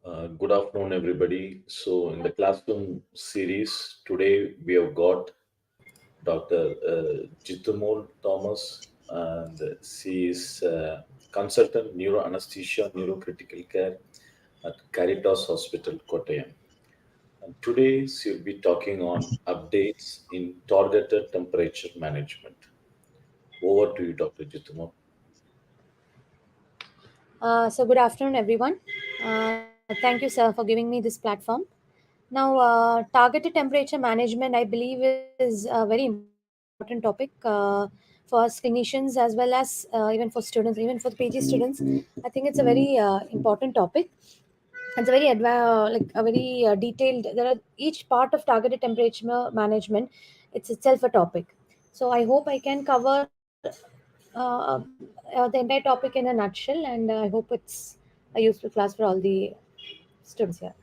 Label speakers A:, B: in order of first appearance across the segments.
A: Good afternoon, everybody. So, in the classroom series, today we have got Dr. JITHUMOL Thomas, and she is consultant neuroanesthesia, neurocritical care at Caritas Hospital, Kottayam. And today she'll be talking on updates in targeted temperature management. Over to you, Dr. JITHUMOL.
B: Good afternoon, everyone. Thank you, sir, for giving me this platform. Now, targeted temperature management, I believe, is a very important topic for us clinicians as well as even for students, even for the PG students. I think it's a very important topic. It's a very like a very detailed. There are each part of targeted temperature management. It's itself a topic. So I hope I can cover the entire topic in a nutshell, and I hope it's a useful class for all the students here.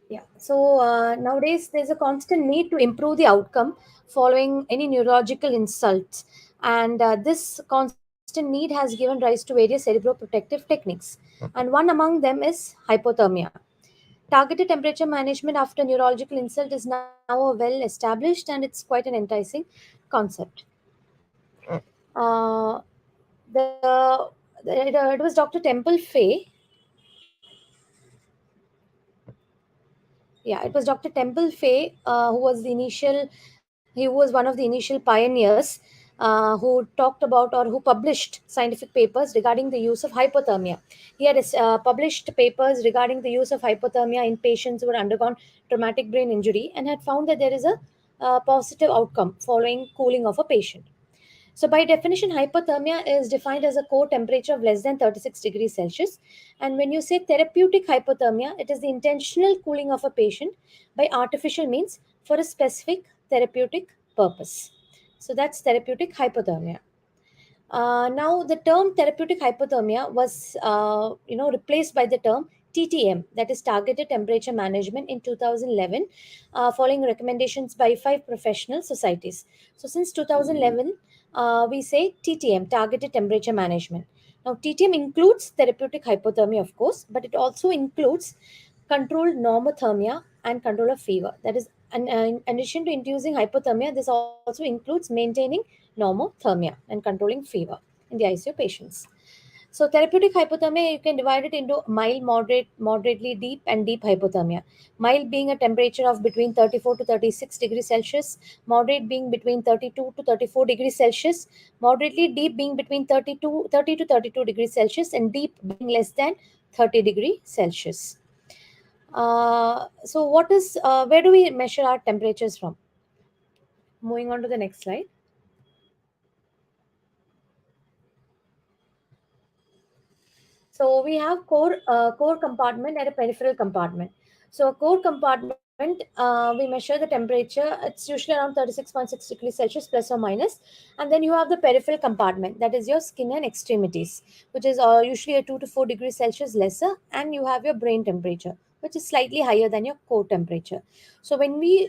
B: Yeah. So nowadays there's a constant need to improve the outcome following any neurological insults, and this constant need has given rise to various cerebroprotective techniques, and one among them is hypothermia. Targeted temperature management after neurological insult is now well established, and it's quite an enticing concept. Uh, it was Dr. Temple Fay. Yeah, it was Dr. Temple Fay he was one of the initial pioneers who talked about or who published scientific papers regarding the use of hypothermia. He had published papers regarding the use of hypothermia in patients who had undergone traumatic brain injury and had found that there is a positive outcome following cooling of a patient. So, by definition, hypothermia is defined as a core temperature of less than 36 degrees Celsius. And when you say therapeutic hypothermia, it is the intentional cooling of a patient by artificial means for a specific therapeutic purpose. So, that's therapeutic hypothermia. Now, the term therapeutic hypothermia was, replaced by the term TTM, that is targeted temperature management, in 2011, following recommendations by 5 professional societies. So, since 2011, we say TTM, targeted temperature management. Now, TTM includes therapeutic hypothermia, of course, but it also includes controlled normothermia and control of fever. That is, in addition to inducing hypothermia, this also includes maintaining normothermia and controlling fever in the ICU patients. So, therapeutic hypothermia, you can divide it into mild, moderate, moderately deep, and deep hypothermia. Mild being a temperature of between 34 to 36 degrees Celsius, moderate being between 32 to 34 degrees Celsius, moderately deep being between 30 to 32 degrees Celsius, and deep being less than 30 degrees Celsius. Where do we measure our temperatures from? Moving on to the next slide. So we have core compartment and a peripheral compartment. So a core compartment, we measure the temperature. It's usually around 36.6 degrees Celsius plus or minus. And then you have the peripheral compartment, that is your skin and extremities, which is usually a 2 to 4 degrees Celsius lesser. And you have your brain temperature, which is slightly higher than your core temperature. So when we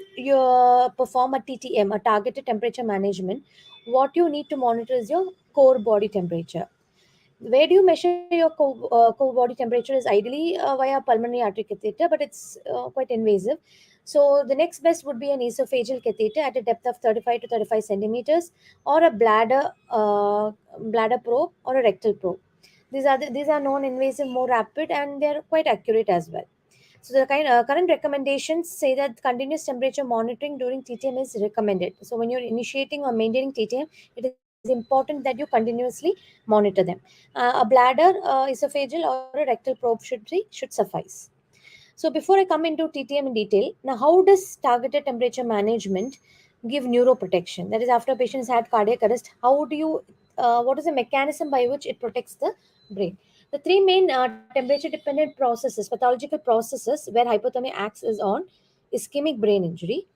B: perform a TTM, a targeted temperature management, what you need to monitor is your core body temperature. Where do you measure your core body temperature is ideally via pulmonary artery catheter, but it's quite invasive. So the next best would be an esophageal catheter at a depth of 35 to 35 centimeters, or a bladder probe, or a rectal probe. These are non-invasive, more rapid, and they're quite accurate as well. So the current recommendations say that continuous temperature monitoring during TTM is recommended. So when you're initiating or maintaining TTM, it is important that you continuously monitor them. A bladder, esophageal, or a rectal probe should suffice. So before I come into TTM in detail, now how does targeted temperature management give neuroprotection? That is, after a patient has had cardiac arrest, what is the mechanism by which it protects the brain? The three main temperature-dependent processes, pathological processes where hypothermia acts is on ischemic brain injury,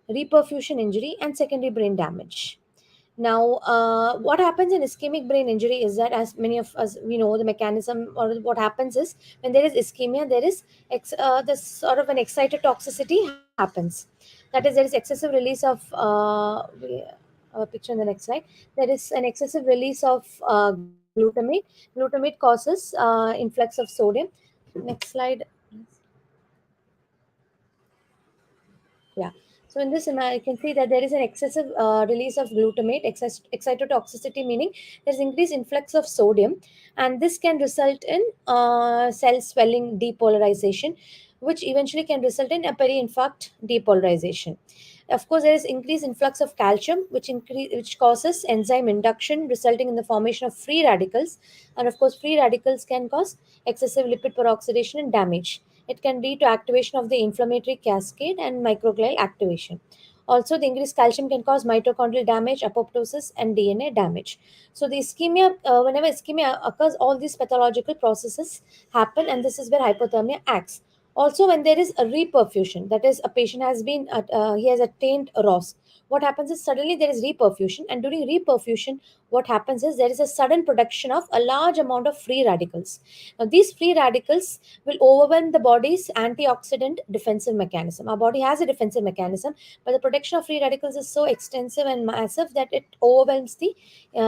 B: reperfusion injury, and secondary brain damage. Now, what happens in ischemic brain injury is that, as many of us we know, the mechanism or what happens is when there is ischemia, there is this sort of an excitotoxicity happens. That is, there is excessive release of a picture in the next slide. There is an excessive release of glutamate. Glutamate causes influx of sodium. Next slide. Yeah. So in this, you can see that there is an excessive release of glutamate, excitotoxicity, meaning there is increased influx of sodium, and this can result in cell swelling depolarization, which eventually can result in a peri-infarct depolarization. Of course, there is increased influx of calcium, which causes enzyme induction, resulting in the formation of free radicals, and of course, free radicals can cause excessive lipid peroxidation and damage. It can lead to activation of the inflammatory cascade and microglial activation. Also, the increased calcium can cause mitochondrial damage, apoptosis, and DNA damage. So, the ischemia, whenever ischemia occurs, all these pathological processes happen, and this is where hypothermia acts. Also, when there is a reperfusion, that is, a patient has been he has attained a ROS. What happens is suddenly there is reperfusion, and during reperfusion, what happens is there is a sudden production of a large amount of free radicals. Now, these free radicals will overwhelm the body's antioxidant defensive mechanism. Our body has a defensive mechanism, but the protection of free radicals is so extensive and massive that it overwhelms the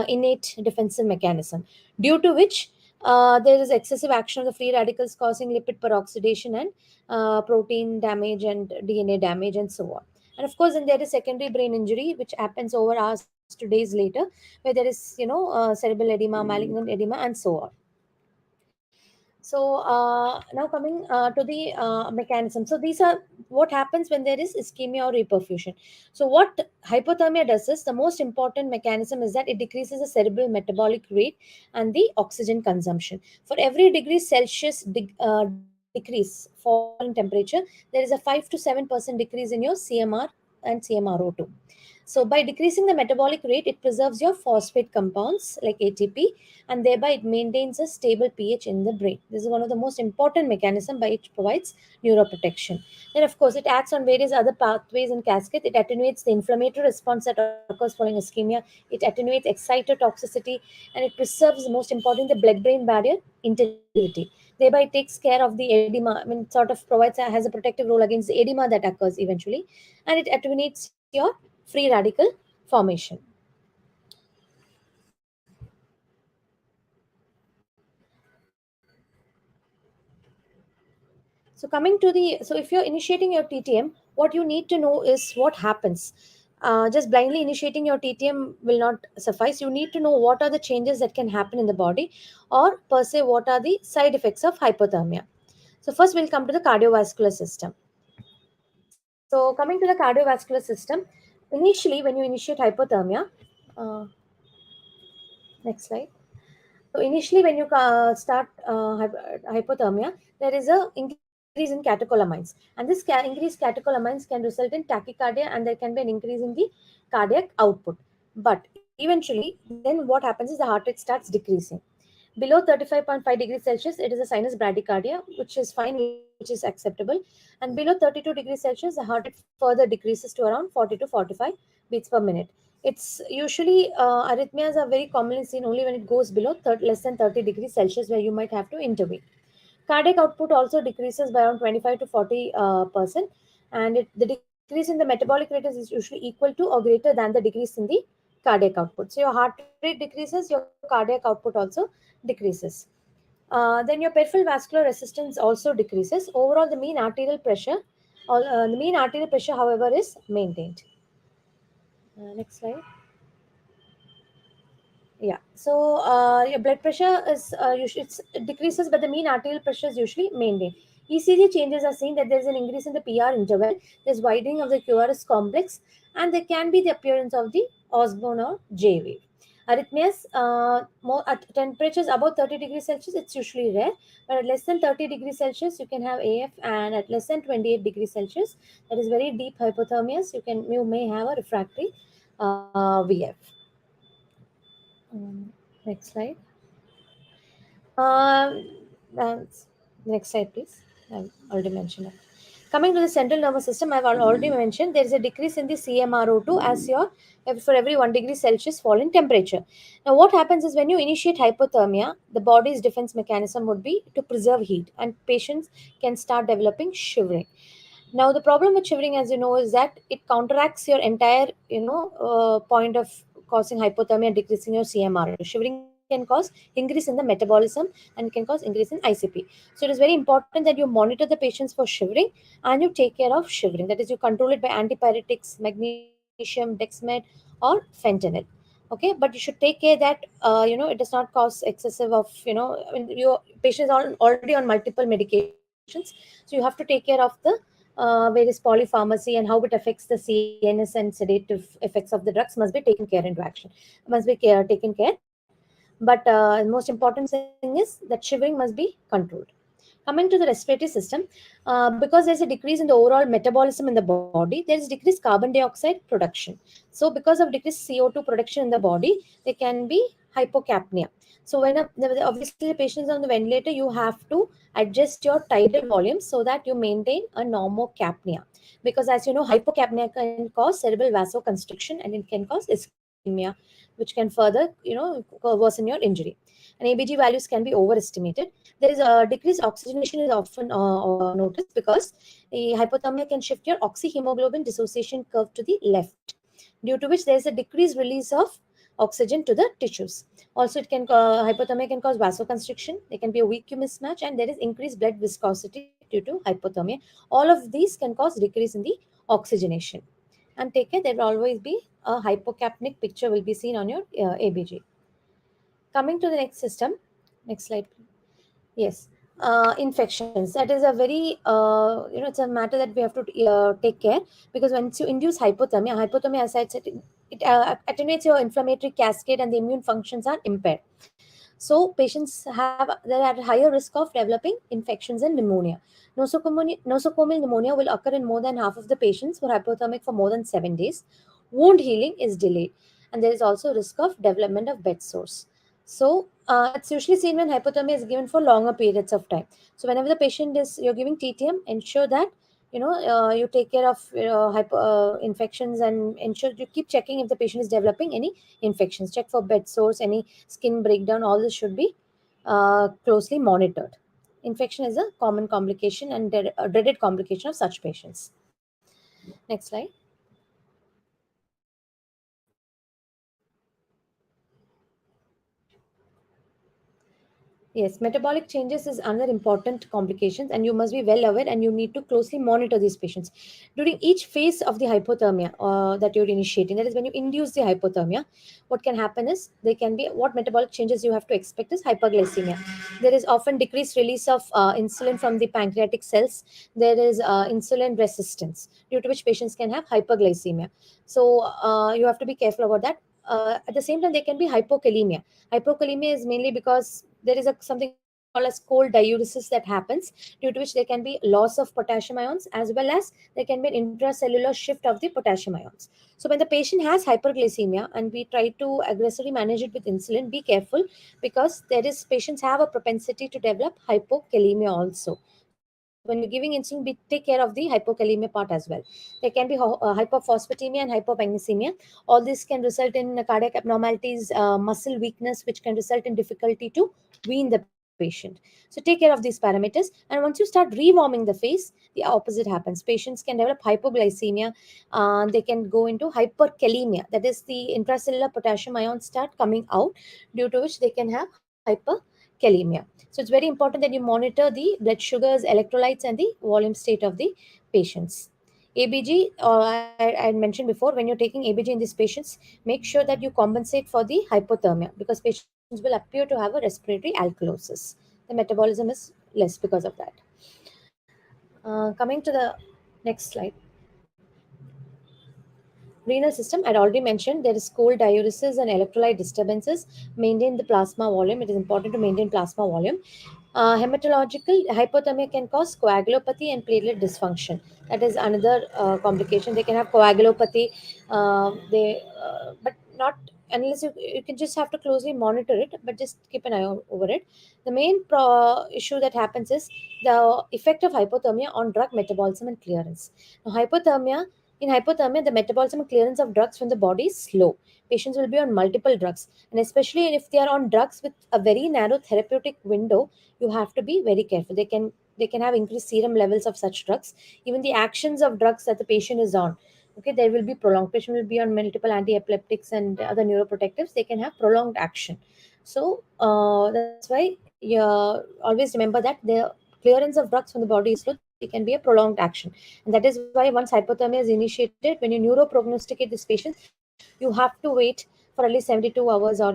B: innate defensive mechanism, due to which there is excessive action of the free radicals causing lipid peroxidation and protein damage and DNA damage and so on. And of course, then there is secondary brain injury, which happens over hours to days later, where there is, cerebral edema, malignant edema, and so on. So now coming to the mechanism. So these are what happens when there is ischemia or reperfusion. So what hypothermia does is, the most important mechanism is that it decreases the cerebral metabolic rate and the oxygen consumption. For every degree Celsius decrease fall in temperature, there is a 5 to 7% decrease in your CMR and CMRO2. So by decreasing the metabolic rate, it preserves your phosphate compounds like ATP, and thereby it maintains a stable pH in the brain. This is one of the most important mechanisms by which provides neuroprotection. Then, of course, it acts on various other pathways and cascades. It attenuates the inflammatory response that occurs following ischemia. It attenuates excitotoxicity, and it preserves, most important, the blood-brain barrier integrity. Thereby, it takes care of the edema. I mean, sort of provides has a protective role against the edema that occurs eventually, and it attenuates your free radical formation. So coming to the, so if you're initiating your TTM, what you need to know is what happens. Just blindly initiating your TTM will not suffice. You need to know what are the changes that can happen in the body, or per se, what are the side effects of hypothermia. So first, we'll come to the cardiovascular system. So coming to the cardiovascular system, initially when you initiate hypothermia, uh, next slide. So initially, when you start hypothermia, there is a increase in catecholamines, and this increased catecholamines can result in tachycardia, and there can be an increase in the cardiac output. But eventually, then what happens is the heart rate starts decreasing. Below 35.5 degrees Celsius, it is a sinus bradycardia, which is fine, which is acceptable. And below 32 degrees Celsius, the heart rate further decreases to around 40 to 45 beats per minute. It's usually arrhythmias are very commonly seen only when it goes below less than 30 degrees Celsius, where you might have to intervene. Cardiac output also decreases by around 25 to 40%, and the decrease in the metabolic rate is usually equal to or greater than the decrease in the cardiac output. So your heart rate decreases, your cardiac output also decreases. Then your peripheral vascular resistance also decreases. Overall, the mean arterial pressure, however, is maintained. Next slide. Yeah. So your blood pressure is usually it decreases, but the mean arterial pressure is usually maintained. ECG changes are seen that there is an increase in the PR interval, there's widening of the QRS complex, and there can be the appearance of the Osborne or J wave. Arrhythmias, more at temperatures above 30 degrees Celsius, it's usually rare, but at less than 30 degrees Celsius, you can have AF, and at less than 28 degrees Celsius, that is very deep hypothermias, you may have a refractory VF. Next slide. Um, uh, Next slide, please. I've already mentioned it. Coming to the central nervous system, I've already mentioned there is a decrease in the CMRO2 as for every 1 degree Celsius fall in temperature. Now, what happens is when you initiate hypothermia, the body's defense mechanism would be to preserve heat, and patients can start developing shivering. Now, the problem with shivering, as you know, is that it counteracts your entire, point of causing hypothermia and decreasing your CMR. Shivering is very cause increase in the metabolism and can cause increase in ICP. So it is very important that you monitor the patients for shivering and you take care of shivering. That is, you control it by antipyretics, magnesium, dexmed, or fentanyl. Okay, but you should take care that it does not cause excessive of, I mean, your patient is already on multiple medications, so you have to take care of the various polypharmacy and how it affects the CNS and sedative effects of the drugs must be taken care into action, must be taken care. But most important thing is that shivering must be controlled. Coming to the respiratory system, because there's a decrease in the overall metabolism in the body, there is decreased carbon dioxide production. So because of decreased CO2 production in the body, there can be hypocapnia. So obviously the patient is on the ventilator, you have to adjust your tidal volume so that you maintain a normocapnia. Because as you know, hypocapnia can cause cerebral vasoconstriction and it can cause ischemia, which can further, worsen your injury. And ABG values can be overestimated. There is a decreased oxygenation is often noticed because the hypothermia can shift your oxyhemoglobin dissociation curve to the left, due to which there is a decreased release of oxygen to the tissues. Also, hypothermia can cause vasoconstriction. There can be a VQ mismatch, and there is increased blood viscosity due to hypothermia. All of these can cause decrease in the oxygenation. And take care, there will always be a hypocapnic picture will be seen on your ABG. Coming to the next system, next slide, please. Yes, infections. That is a very, it's a matter that we have to take care, because once you induce hypothermia, as I said, it attenuates your inflammatory cascade and the immune functions are impaired. So patients they're at higher risk of developing infections and pneumonia. Nosocomial pneumonia will occur in more than half of the patients who are hypothermic for more than 7 days. Wound healing is delayed, and there is also risk of development of bed sores. So it's usually seen when hypothermia is given for longer periods of time. So whenever the patient is you're giving TTM, ensure that you take care of infections, and ensure you keep checking if the patient is developing any infections. Check for bed sores, any skin breakdown. All this should be closely monitored. Infection is a common complication and a dreaded complication of such patients. Next slide. Yes, metabolic changes is another important complications, and you must be well aware, and you need to closely monitor these patients during each phase of the hypothermia that you're initiating. That is, when you induce the hypothermia, what can happen is they can be what metabolic changes you have to expect is hyperglycemia. There is often decreased release of insulin from the pancreatic cells. There is insulin resistance, due to which patients can have hyperglycemia. So you have to be careful about that. At the same time, there can be hypokalemia. Hypokalemia is mainly because there is something called as cold diuresis that happens, due to which there can be loss of potassium ions, as well as there can be an intracellular shift of the potassium ions. So when the patient has hyperglycemia and we try to aggressively manage it with insulin, be careful, because patients have a propensity to develop hypokalemia also. So when you're giving insulin, take care of the hypokalemia part as well. There can be hypophosphatemia and hypomagnesemia. All this can result in cardiac abnormalities, muscle weakness, which can result in difficulty to wean the patient. So take care of these parameters. And once you start rewarming the face, the opposite happens. Patients can develop hypoglycemia. They can go into hyperkalemia. That is, the intracellular potassium ions start coming out, due to which they can have hyperkalemia. So it's very important that you monitor the blood sugars, electrolytes, and the volume state of the patients. ABG, I mentioned before, when you're taking ABG in these patients, make sure that you compensate for the hypothermia, because patients will appear to have a respiratory alkalosis. The metabolism is less because of that. Coming to the next slide. Renal system, I'd already mentioned there is cold diuresis and electrolyte disturbances. Maintain the plasma volume. It is important to maintain plasma volume. Hematological hypothermia can cause coagulopathy and platelet dysfunction. That is another complication. They can have coagulopathy, but not unless you can just have to closely monitor it, but just keep an eye over it. The main issue that happens is the effect of hypothermia on drug metabolism and clearance. Now, in hypothermia, the metabolism and clearance of drugs from the body is slow. Patients will be on multiple drugs, and especially if they are on drugs with a very narrow therapeutic window, you have to be very careful. They can have increased serum levels of such drugs. Even the actions of drugs that the patient is on, okay, there will be prolonged. Patient will be on multiple anti-epileptics and other neuroprotectives. They can have prolonged action. So that's why you always remember that the clearance of drugs from the body is slow. There can be a prolonged action, and that is why once hypothermia is initiated, when you neuroprognosticate these patients, you have to wait for at least 72 hours, or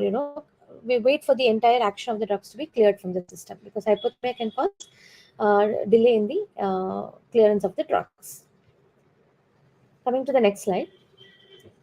B: we wait for the entire action of the drugs to be cleared from the system, because hypothermia can cause delay in the clearance of the drugs. Coming to the next slide.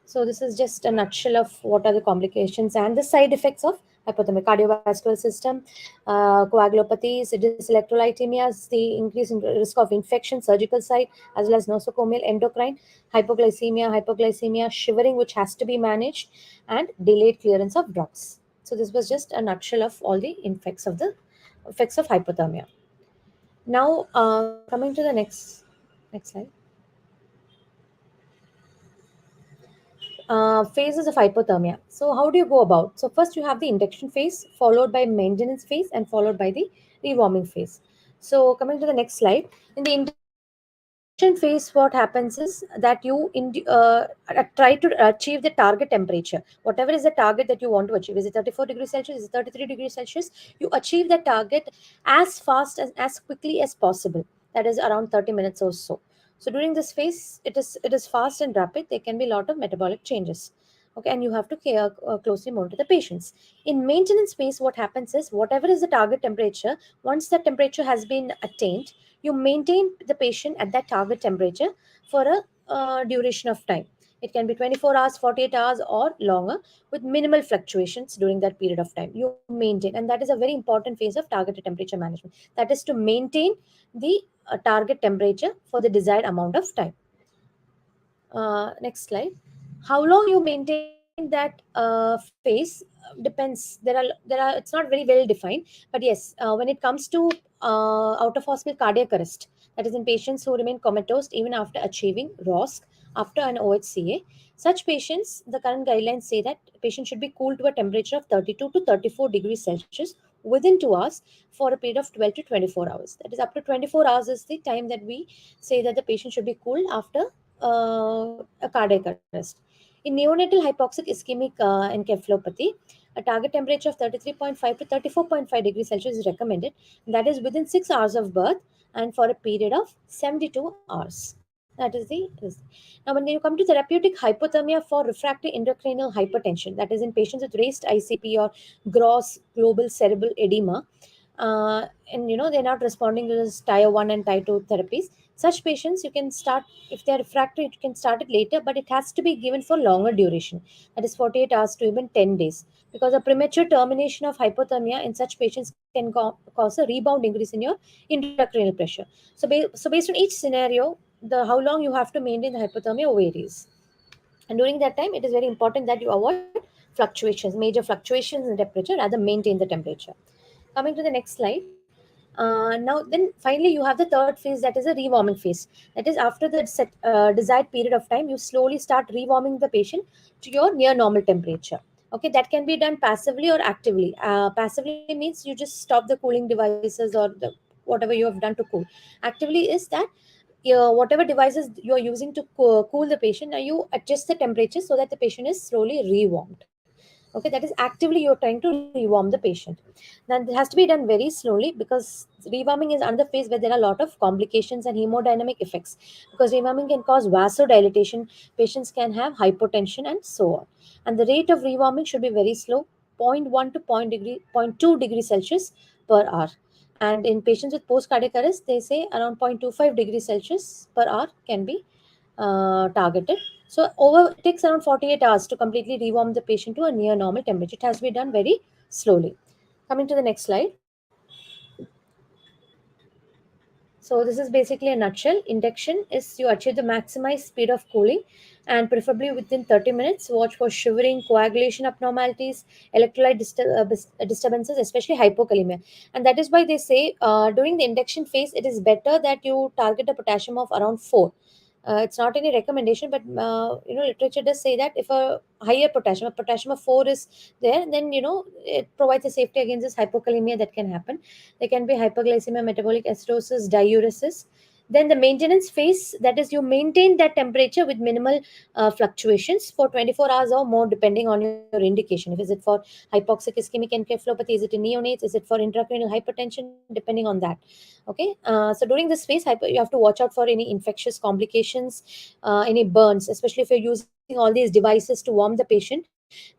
B: So this is just a nutshell of what are the complications and the side effects of hypothermia: cardiovascular system, coagulopathies, dyselectrolytemias, the increase in risk of infection, surgical site, as well as nosocomial, endocrine, hypoglycemia, shivering, which has to be managed, and delayed clearance of drugs. So this was just a nutshell of all the effects of hypothermia. Now, coming to the next slide. Phases of hypothermia. So how do you go about? So first you have the induction phase, followed by maintenance phase, and followed by the rewarming phase. So coming to the next slide, in the induction phase, what happens is that try to achieve the target temperature. Whatever is the target that you want to achieve, is it 34 degrees Celsius, is it 33 degrees Celsius? You achieve the target as fast as quickly as possible. That is around 30 minutes or so. So during this phase, it is fast and rapid. There can be a lot of metabolic changes. Okay, and you have to closely monitor the patients. In maintenance phase, what happens is whatever is the target temperature, once that temperature has been attained, you maintain the patient at that target temperature for a duration of time. It can be 24 hours, 48 hours, or longer, with minimal fluctuations during that period of time. You maintain, and that is a very important phase of targeted temperature management. That is to maintain the target temperature for the desired amount of time. Next slide. How long you maintain that phase depends. There are It's not very well defined, but yes, when it comes to out of hospital cardiac arrest, that is in patients who remain comatose even after achieving ROSC after an OHCA, such patients, the current guidelines say that patients should be cooled to a temperature of 32 to 34 degrees Celsius within 2 hours for a period of 12 to 24 hours. That is, up to 24 hours is the time that we say that the patient should be cooled after a cardiac arrest. In neonatal hypoxic ischemic encephalopathy, a target temperature of 33.5 to 34.5 degrees Celsius is recommended. That is within 6 hours of birth and for a period of 72 hours. That is the risk. Now, when you come to therapeutic hypothermia for refractory intracranial hypertension, that is in patients with raised ICP or gross global cerebral edema, and they're not responding to this tier 1 and tier 2 therapies, such patients you can start, if they're refractory you can start it later, but it has to be given for longer duration, that is 48 hours to even 10 days, because a premature termination of hypothermia in such patients can cause a rebound increase in your intracranial pressure. So based on each scenario, the how long you have to maintain the hypothermia varies, and during that time it is very important that you avoid major fluctuations in temperature, rather maintain the temperature. Coming to the next slide. Now, then finally, you have the third phase, that is a rewarming phase. That is, after the desired period of time, you slowly start rewarming the patient to your near normal temperature. Okay, that can be done passively or actively. Passively means you just stop the cooling devices or whatever you have done to cool. Actively is that whatever devices you are using to cool the patient, now you adjust the temperature so that the patient is slowly rewarmed. Okay, that is actively you're trying to rewarm the patient. Now it has to be done very slowly, because rewarming is another phase where there are a lot of complications and hemodynamic effects, because rewarming can cause vasodilatation, patients can have hypotension, and so on. And the rate of rewarming should be very slow, zero point 0.1 to zero point 2 degrees Celsius per hour. And in patients with post cardiac arrest, they say around 0.25 degrees Celsius per hour can be targeted. So it takes around 48 hours to completely rewarm the patient to a near normal temperature. It has to be done very slowly. Coming to the next slide. So this is basically a nutshell. Induction is you achieve the maximized speed of cooling, and preferably within 30 minutes. Watch for shivering, coagulation abnormalities, electrolyte disturbances, especially hypokalemia. And that is why they say during the induction phase, it is better that you target a potassium of around 4. It's not any recommendation, but literature does say that if a potassium of 4 is there, then it provides a safety against this hypokalemia that can happen. There can be hyperglycemia, metabolic acidosis, diuresis. Then the maintenance phase, that is, you maintain that temperature with minimal fluctuations for 24 hours or more, depending on your indication. If is it for hypoxic ischemic encephalopathy, is it in neonates, is it for intracranial hypertension, depending on that. Okay, so during this phase, you have to watch out for any infectious complications, any burns, especially if you're using all these devices to warm the patient.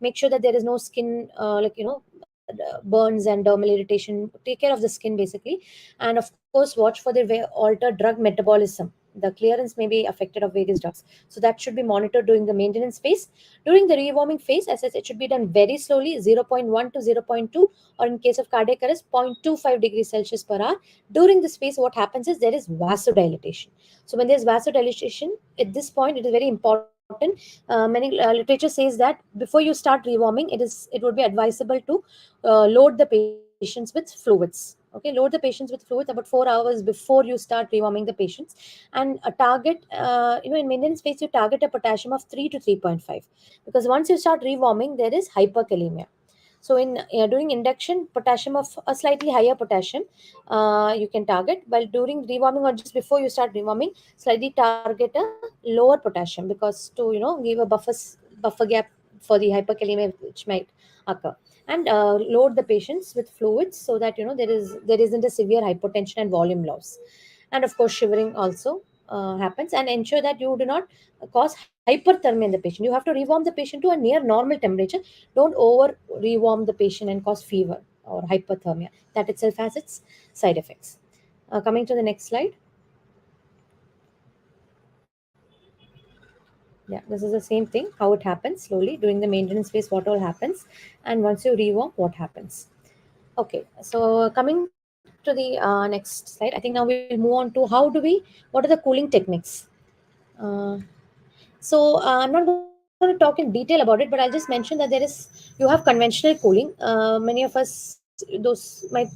B: Make sure that there is no skin, burns and dermal irritation. Take care of the skin basically, and of course watch for the altered drug metabolism. The clearance may be affected of various drugs, so that should be monitored during the maintenance phase. During the rewarming phase, as I said, it should be done very slowly, zero point 0.1 to zero point 0.2, or in case of cardiac arrest, 0.25 degrees Celsius per hour. During this phase, what happens is there is vasodilatation. So when there's vasodilatation, at this point it is very important. Many literature says that before you start rewarming, it would be advisable to load the patients with fluids. Okay, load the patients with fluids about 4 hours before you start rewarming the patients, and a target, in maintenance phase, you target a potassium of 3 to 3.5, because once you start rewarming, there is hyperkalemia. So in during induction, potassium of a slightly higher potassium you can target, while during rewarming or just before you start rewarming, slightly target a lower potassium, because to give a buffer gap for the hyperkalemia which might occur. And load the patients with fluids, so that there isn't a severe hypotension and volume loss. And of course shivering also happens, and ensure that you do not cause hyperthermia in the patient. You have to rewarm the patient to a near normal temperature. Don't over rewarm the patient and cause fever or hypothermia. That itself has its side effects. Coming to the next slide. Yeah, this is the same thing, how it happens slowly during the maintenance phase, what all happens, and once you rewarm, what happens. Okay, so coming to the next slide, I think now we'll move on to what are the cooling techniques. Uh, I'm not going to talk in detail about it, but I'll just mention that you have conventional cooling. Many of us, those might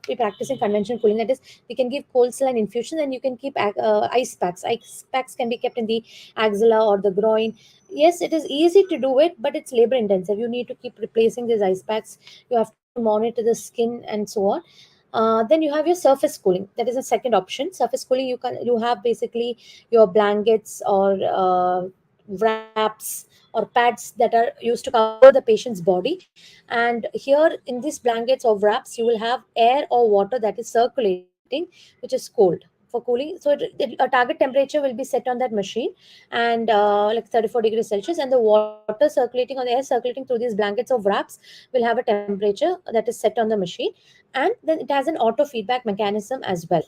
B: be practicing conventional cooling. That is, we can give cold saline infusions, and you can keep ice packs. Ice packs can be kept in the axilla or the groin. Yes, it is easy to do it, but it's labor intensive. You need to keep replacing these ice packs. You have to monitor the skin and so on. Then you have your surface cooling. That is a second option. Surface cooling, you have basically your blankets or wraps or pads that are used to cover the patient's body. And here in these blankets or wraps, you will have air or water that is circulating, which is cold for cooling. So a target temperature will be set on that machine, and like 34 degrees Celsius, and the water circulating or the air circulating through these blankets or wraps will have a temperature that is set on the machine. And then it has an auto feedback mechanism as well.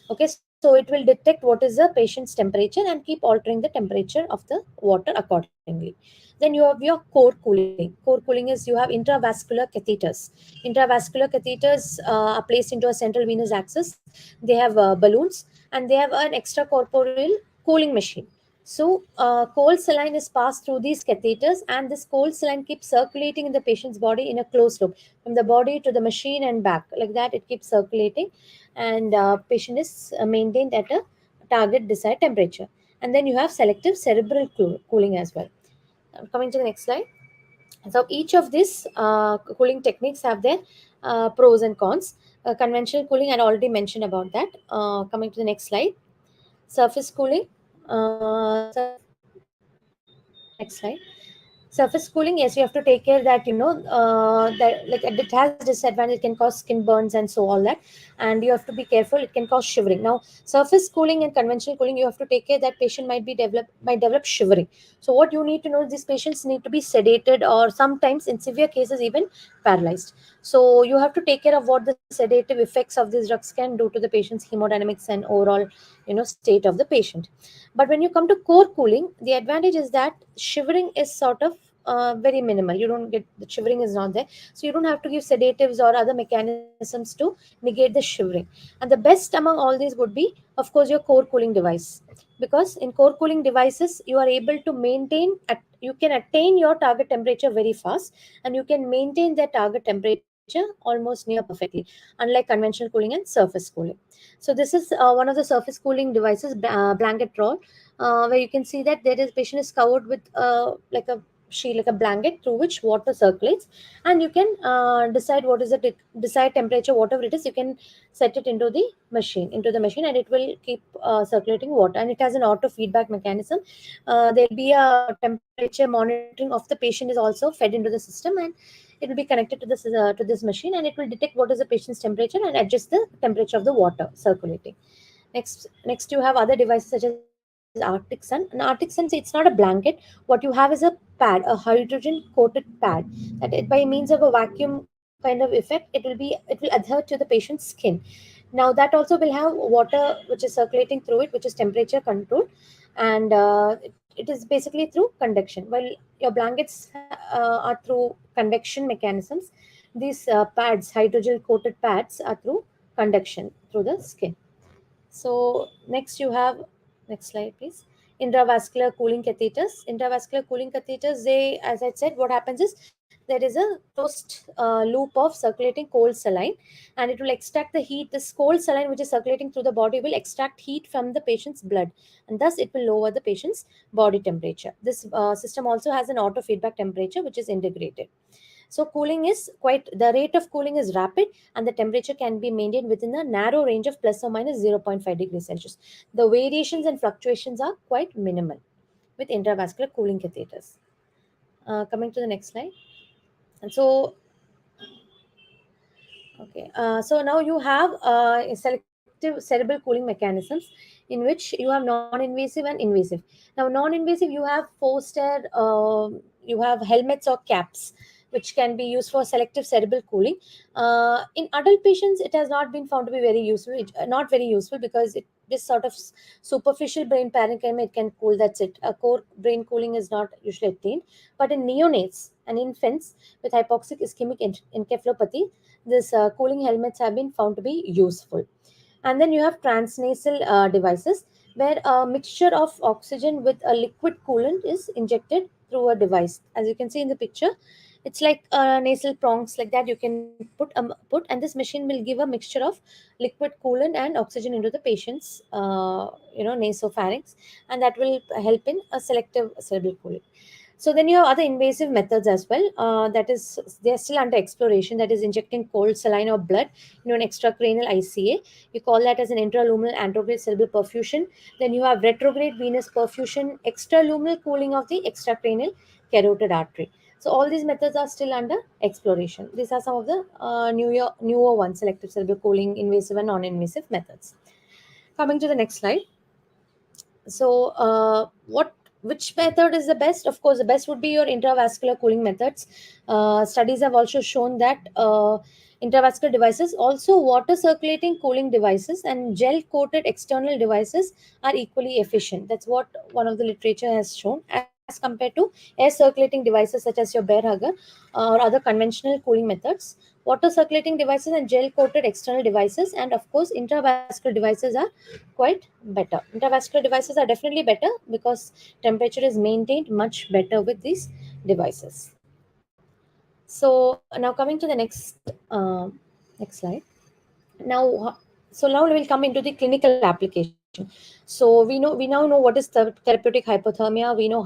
B: Okay, so it will detect what is the patient's temperature and keep altering the temperature of the water accordingly. Then you have your core cooling. Core cooling is, you have intravascular catheters. Intravascular catheters are placed into a central venous axis. They have balloons, and they have an extracorporeal cooling machine. So cold saline is passed through these catheters, and this cold saline keeps circulating in the patient's body in a closed loop, from the body to the machine and back. Like that, it keeps circulating, and patient is maintained at a target desired temperature. And then you have selective cerebral cooling as well. Coming to the next slide. So each of these cooling techniques have their pros and cons. Conventional cooling, I already mentioned about that. Coming to the next slide. Surface cooling. Next slide. Surface cooling, yes, you have to take care that that, like, it has disadvantage. It can cause skin burns and so all that, and you have to be careful. It can cause shivering. Now, surface cooling and conventional cooling, you have to take care that patient might develop shivering. So what you need to know, these patients need to be sedated, or sometimes in severe cases even paralyzed. So you have to take care of what the sedative effects of these drugs can do to the patient's hemodynamics and overall state of the patient. But when you come to core cooling, the advantage is that shivering is sort of very minimal. You don't get, the shivering is not there, so you don't have to give sedatives or other mechanisms to negate the shivering. And the best among all these would be, of course, your core cooling device, because in core cooling devices you are able to you can attain your target temperature very fast, and you can maintain that target temperature almost near perfectly, unlike conventional cooling and surface cooling. So this is one of the surface cooling devices, blanket roll, where you can see that there is patient is covered with like a sheet, like a blanket through which water circulates, and you can decide what is the desired temperature, whatever it is. You can set it into the machine, and it will keep circulating water. And it has an auto feedback mechanism. There'll be a temperature monitoring of the patient is also fed into the system, and it will be connected to this machine, and it will detect what is the patient's temperature and adjust the temperature of the water circulating. Next you have other devices such as Arctic Sun. An Arctic Sun, it's not a blanket. What you have is a pad, a hydrogen coated pad, that it, by means of a vacuum kind of effect, it will adhere to the patient's skin. Now that also will have water which is circulating through it, which is temperature controlled, and it is basically through conduction. While your blankets are through convection mechanisms, these pads, hydrogen coated pads, are through conduction through the skin. So next you have, next slide please, intravascular cooling catheters. Intravascular cooling catheters, they, as I said, what happens is there is a closed loop of circulating cold saline, and it will extract the heat. This cold saline which is circulating through the body will extract heat from the patient's blood, and thus it will lower the patient's body temperature. This system also has an auto feedback temperature which is integrated. So cooling is quite, the rate of cooling is rapid, and the temperature can be maintained within a narrow range of plus or minus zero point 0.5 degrees Celsius. The variations and fluctuations are quite minimal with intravascular cooling catheters. Coming to the next slide. And so, okay, so now you have selective cerebral cooling mechanisms, in which you have non-invasive and invasive. Now, non-invasive, you have forced air, you have helmets or caps, which can be used for selective cerebral cooling. In adult patients, it has not been found to be very useful. Not very useful, because this sort of superficial brain parenchyma, it can cool. That's it. A core brain cooling is not usually attained. But in neonates and infants with hypoxic ischemic encephalopathy, this cooling helmets have been found to be useful. And then you have transnasal devices, where a mixture of oxygen with a liquid coolant is injected through a device. As you can see in the picture, it's like nasal prongs like that. You can put, and this machine will give a mixture of liquid coolant and oxygen into the patient's nasopharynx, and that will help in a selective cerebral cooling. So then you have other invasive methods as well. That is, they're still under exploration. That is injecting cold saline or blood into an extracranial ICA. We call that as an intraluminal anterograde cerebral perfusion. Then you have retrograde venous perfusion, extraluminal cooling of the extracranial carotid artery. So all these methods are still under exploration. These are some of the newer ones: selective cerebral cooling, invasive and non-invasive methods. Coming to the next slide. So, what which method is the best? Of course, the best would be your intravascular cooling methods. Studies have also shown that intravascular devices, also water circulating cooling devices, and gel coated external devices are equally efficient. That's what one of the literature has shown, as compared to air circulating devices such as your bear hugger or other conventional cooling methods. Water circulating devices and gel coated external devices, and of course, intravascular devices are quite better. Intravascular devices are definitely better because temperature is maintained much better with these devices. So now coming to the next slide. Now, so now we will come into the clinical application. So we now know what is therapeutic hypothermia. We know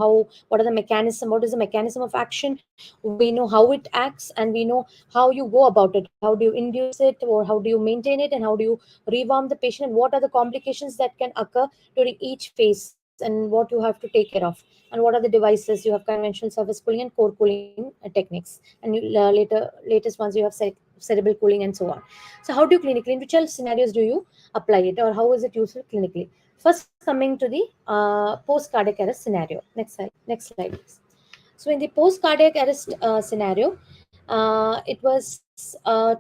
B: what is the mechanism of action. We know how it acts, and we know how you go about it. How do you induce it, or how do you maintain it, and how do you rewarm the patient, and what are the complications that can occur during each phase, and what you have to take care of, and what are the devices. You have conventional surface cooling and core cooling techniques, and latest ones you have cerebral cooling and so on. So how do you clinically, in which all scenarios do you apply it, or how is it useful clinically? First, coming to the post cardiac arrest scenario. Next slide please. So in the post cardiac arrest scenario, it was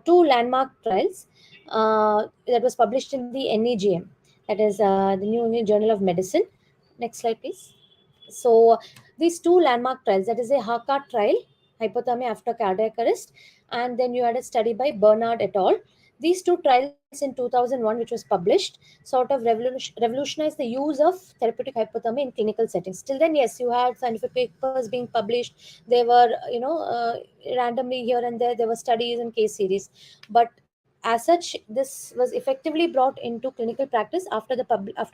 B: two landmark trials that was published in the NEGM, that is the New England Journal of Medicine. Next slide please. So these two landmark trials, that is a HACA trial, hypothermia after cardiac arrest, and then you had a study by Bernard et al. These two trials in 2001, which was published, sort of revolutionized the use of therapeutic hypothermia in clinical settings. Till then, yes, you had scientific papers being published. There were, randomly here and there were studies and case series. But as such, this was effectively brought into clinical practice after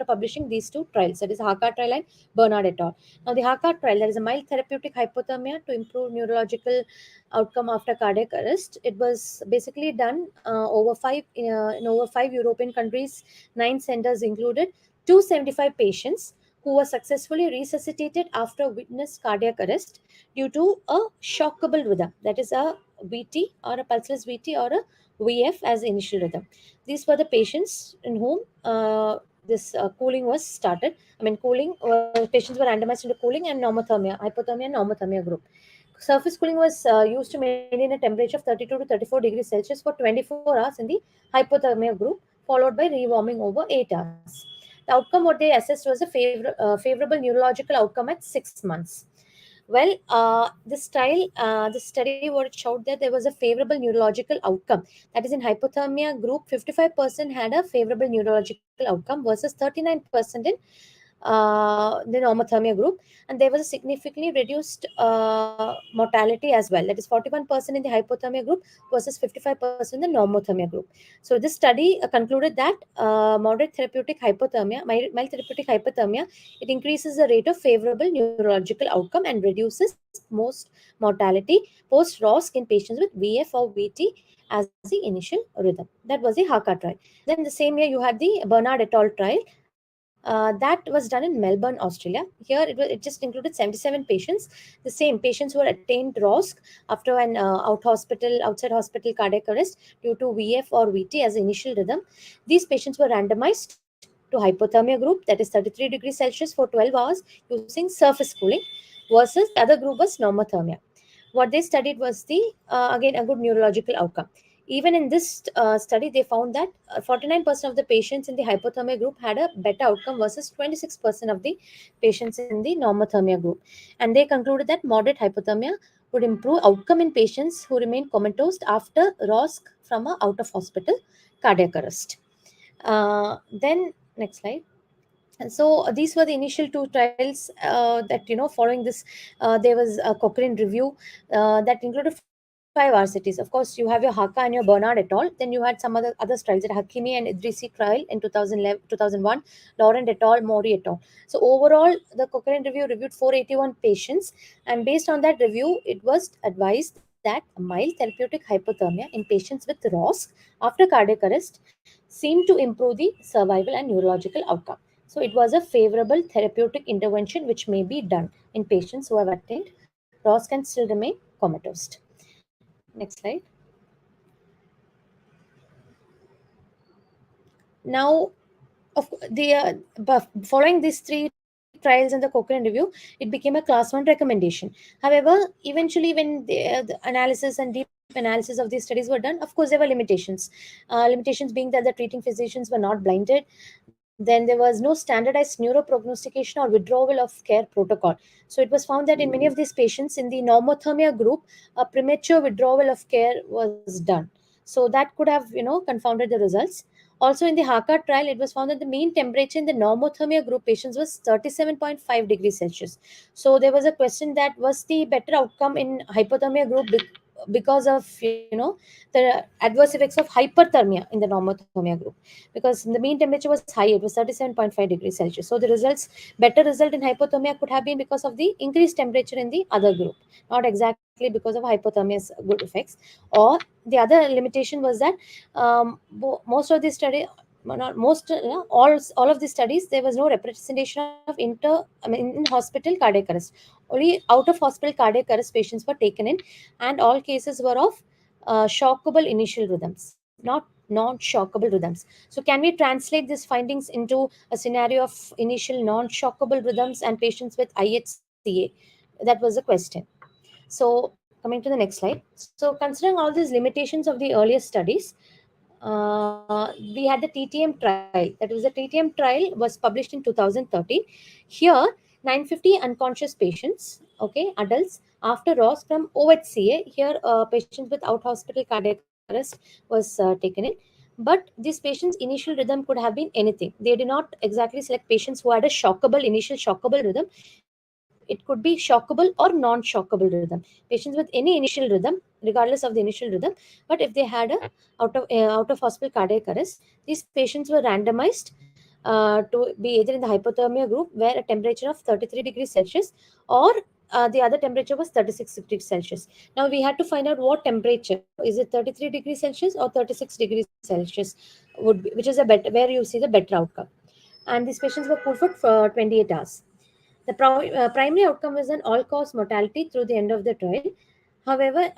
B: publishing these two trials, that is Haka trial and Bernard et al. Now, the Haka trial, there is a mild therapeutic hypothermia to improve neurological outcome after cardiac arrest. It was basically done in over 5 European countries, 9 centers included, 275 patients who were successfully resuscitated after witness cardiac arrest due to a shockable rhythm, that is a VT or a pulseless VT or a VF as the initial rhythm. These were the patients in whom this cooling was started. I mean, patients were randomized into cooling and normothermia, hypothermia and normothermia group. Surface cooling was used to maintain a temperature of 32 to 34 degrees Celsius for 24 hours in the hypothermia group, followed by rewarming over 8 hours. The outcome, what they assessed, was a favorable neurological outcome at 6 months. Well, this study what it showed that there was a favorable neurological outcome. That is, in hypothermia group, 55% had a favorable neurological outcome versus 39% in the normothermia group, and there was a significantly reduced mortality as well. That is 41% in the hypothermia group versus 55% in the normothermia group. So this study concluded that mild therapeutic hypothermia, it increases the rate of favorable neurological outcome and reduces most mortality post ROSC in patients with VF or VT as the initial rhythm. That was the Haka trial. Then the same year you had the Bernard et al. Trial. That was done in Melbourne, Australia. Here it just included 77 patients. The same patients who were attained ROSC after an outside hospital cardiac arrest due to VF or VT as the initial rhythm. These patients were randomized to hypothermia group, that is 33 degrees Celsius for 12 hours using surface cooling, versus the other group was normothermia. What they studied was the again a good neurological outcome. Even in this study, they found that 49% of the patients in the hypothermia group had a better outcome versus 26% of the patients in the normothermia group. And they concluded that moderate hypothermia would improve outcome in patients who remain comatose after ROSC from a out of hospital cardiac arrest. Then next slide. And so these were the initial two trials that following this, there was a Cochrane review that included 5 RCTs. Of course, you have your Haka and your Bernard et al. Then you had some other trials, like Hakimi and Idrisi trial in 2011, 2001, Laurent et al., Mori et al. So overall, the Cochrane review reviewed 481 patients, and based on that review, it was advised that mild therapeutic hypothermia in patients with ROSC after cardiac arrest seemed to improve the survival and neurological outcome. So it was a favorable therapeutic intervention which may be done in patients who have attained ROS can still remain comatose. Next slide. Now, following these three trials and the Cochrane review, it became a class 1 recommendation. However, eventually, when the analysis and deep analysis of these studies were done, of course, there were limitations. Limitations being that the treating physicians were not blinded. Then there was no standardized neuroprognostication or withdrawal of care protocol. So it was found that in many of these patients in the normothermia group, a premature withdrawal of care was done. So that could have confounded the results. Also, in the Haka trial, it was found that the mean temperature in the normothermia group patients was 37.5 degrees Celsius. So there was a question that was the better outcome in hypothermia group because of the adverse effects of hyperthermia in the normothermia group, because the mean temperature was high, it was 37.5 degrees Celsius. So the better result in hypothermia could have been because of the increased temperature in the other group, not exactly because of hypothermia's good effects. Or the other limitation was that most of the study not most all of the studies, there was no representation of in hospital cardiac arrest. Only out of hospital cardiac arrest patients were taken in, and all cases were of shockable initial rhythms, not non-shockable rhythms. So can we translate these findings into a scenario of initial non-shockable rhythms and patients with IHCA? That was the question. So coming to the next slide. So considering all these limitations of the earlier studies, we had the TTM trial. That was the TTM trial was published in 2013. Here, 950 unconscious patients, okay, adults, after ROS from OHCA. Here, patients with out hospital cardiac arrest was taken in. But these patients' initial rhythm could have been anything. They did not exactly select patients who had a initial shockable rhythm. It could be shockable or non-shockable rhythm. Patients with any initial rhythm, regardless of the initial rhythm, but if they had a out of hospital cardiac arrest, these patients were randomized to be either in the hypothermia group, where a temperature of 33 degrees Celsius, or the other temperature was 36 degrees Celsius. Now we had to find out what temperature is it, 33 degrees Celsius or 36 degrees Celsius would be, which is a better, where you see the better outcome. And these patients were pulled for 28 hours. The primary outcome was an all-cause mortality through the end of the trial. However,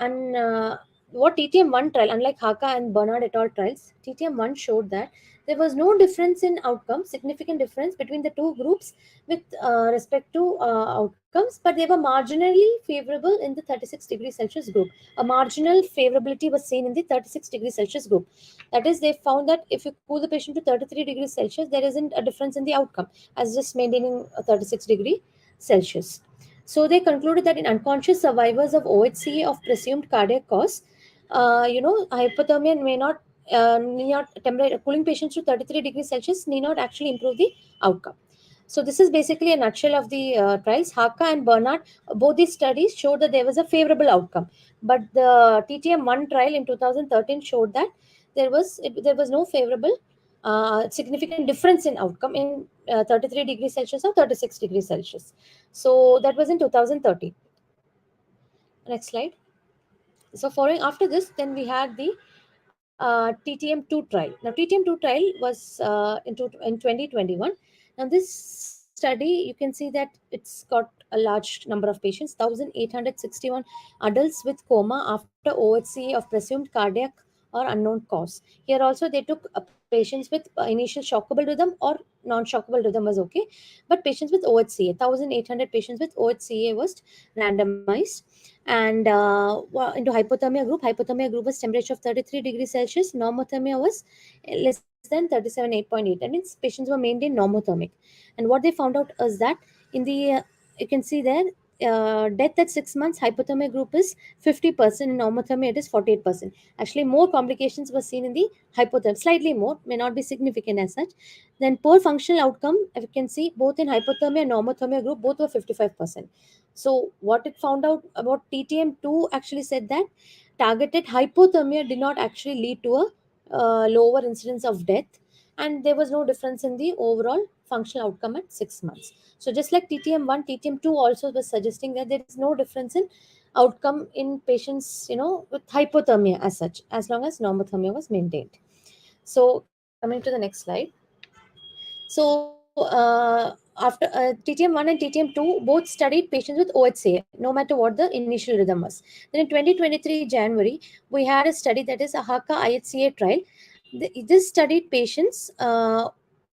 B: what TTM1 trial, unlike Haka and Bernard et al. Trials, TTM1 showed that there was no difference in outcome, significant difference between the two groups with respect to outcomes, but they were marginally favorable in the 36 degrees Celsius group. A marginal favorability was seen in the 36 degrees Celsius group. That is, they found that if you cool the patient to 33 degrees Celsius, there isn't a difference in the outcome as just maintaining a 36-degree Celsius. So they concluded that in unconscious survivors of OHCA of presumed cardiac cause, hypothermia need not cooling patients to 33 degrees Celsius need not actually improve the outcome. So this is basically a nutshell of the trials. Haka and Bernard, both these studies showed that there was a favorable outcome, but the TTM1 trial in 2013 showed that there was no favorable significant difference in outcome in 33 degrees Celsius or 36 degrees Celsius. So that was in 2013. Next slide. So following after this, then we had the TTM2 trial. Now TTM2 trial was in 2021. Now this study, you can see that it's got a large number of patients, 1,861 adults with coma after OHCA of presumed cardiac or unknown cause. Here also they took patients with initial shockable rhythm or non-shockable rhythm was okay, but patients with OHCA, 1,800 patients with OHCA was randomized, and into hypothermia group was temperature of 33 degrees Celsius. Normothermia was less than 37.8, and its patients were maintained normothermic. And what they found out is that in the you can see there, death at 6 months, hypothermia group is 50%, in normothermia it is 48%. Actually, more complications were seen in the hypothermia, slightly more, may not be significant as such. Then poor functional outcome, as you can see, both in hypothermia and normothermia group, both were 55%. So what it found out about TTM2 actually said that targeted hypothermia did not actually lead to a lower incidence of death, and there was no difference in the overall functional outcome at 6 months. So just like TTM1, TTM2 also was suggesting that there is no difference in outcome in patients, with hypothermia as such, as long as normothermia was maintained. So coming to the next slide. So after TTM1 and TTM2 both studied patients with OHCA, no matter what the initial rhythm was. Then in 2023 January, we had a study that is a Haka IHCA trial. This studied patients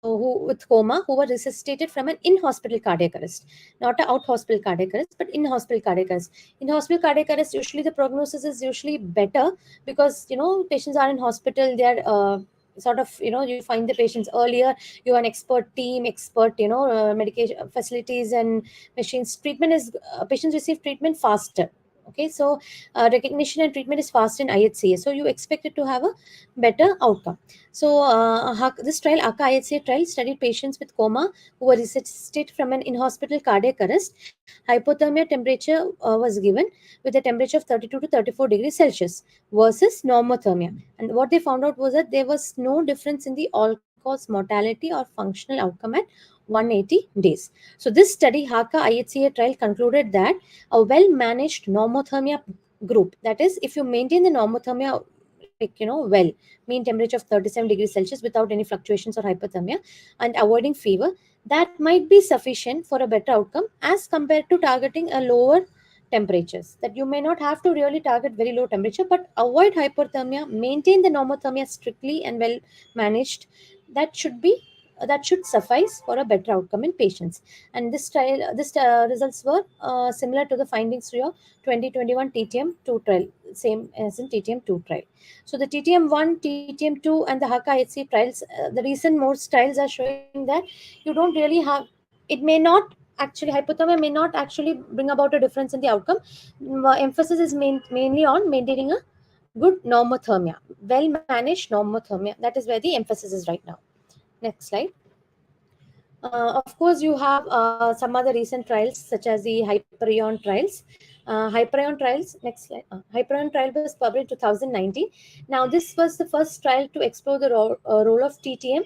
B: who with coma who were resuscitated from an in-hospital cardiac arrest, not a out-hospital cardiac arrest, but in-hospital cardiac arrest. In-hospital cardiac arrest, usually the prognosis is usually better because patients are in hospital. They are sort of you find the patients earlier. You have an expert team, expert medication facilities and machines. Treatment is patients receive treatment faster. Okay, so recognition and treatment is fast in IHCA, so you expect it to have a better outcome. So this trial, ACA IHCA trial, studied patients with coma who were resuscitated from an in-hospital cardiac arrest. Hypothermia temperature was given with a temperature of 32 to 34 degrees Celsius versus normothermia. And what they found out was that there was no difference in the all-cause mortality or functional outcome at 180 days. So this study, Haka IHCA trial, concluded that a well-managed normothermia group, that is, if you maintain the normothermia well, mean temperature of 37 degrees Celsius without any fluctuations or hypothermia, and avoiding fever, that might be sufficient for a better outcome as compared to targeting a lower temperatures. That you may not have to really target very low temperature, but avoid hypothermia, maintain the normothermia strictly and well managed. That should be that should suffice for a better outcome in patients. And this results were similar to the findings to your 2021 TTM2 trial, same as in TTM2 trial. So the TTM1, TTM2, and the Haka HC trials, the recent most trials are showing that you don't really have, it may not actually, hypothermia may not actually bring about a difference in the outcome. Emphasis is mainly on maintaining a good normothermia, well managed normothermia. That is where the emphasis is right now. Next slide. Of course, you have some other recent trials such as the Hyperion trials. Hyperion trials, next slide. Hyperion trial was published in 2019. Now, this was the first trial to explore the role of TTM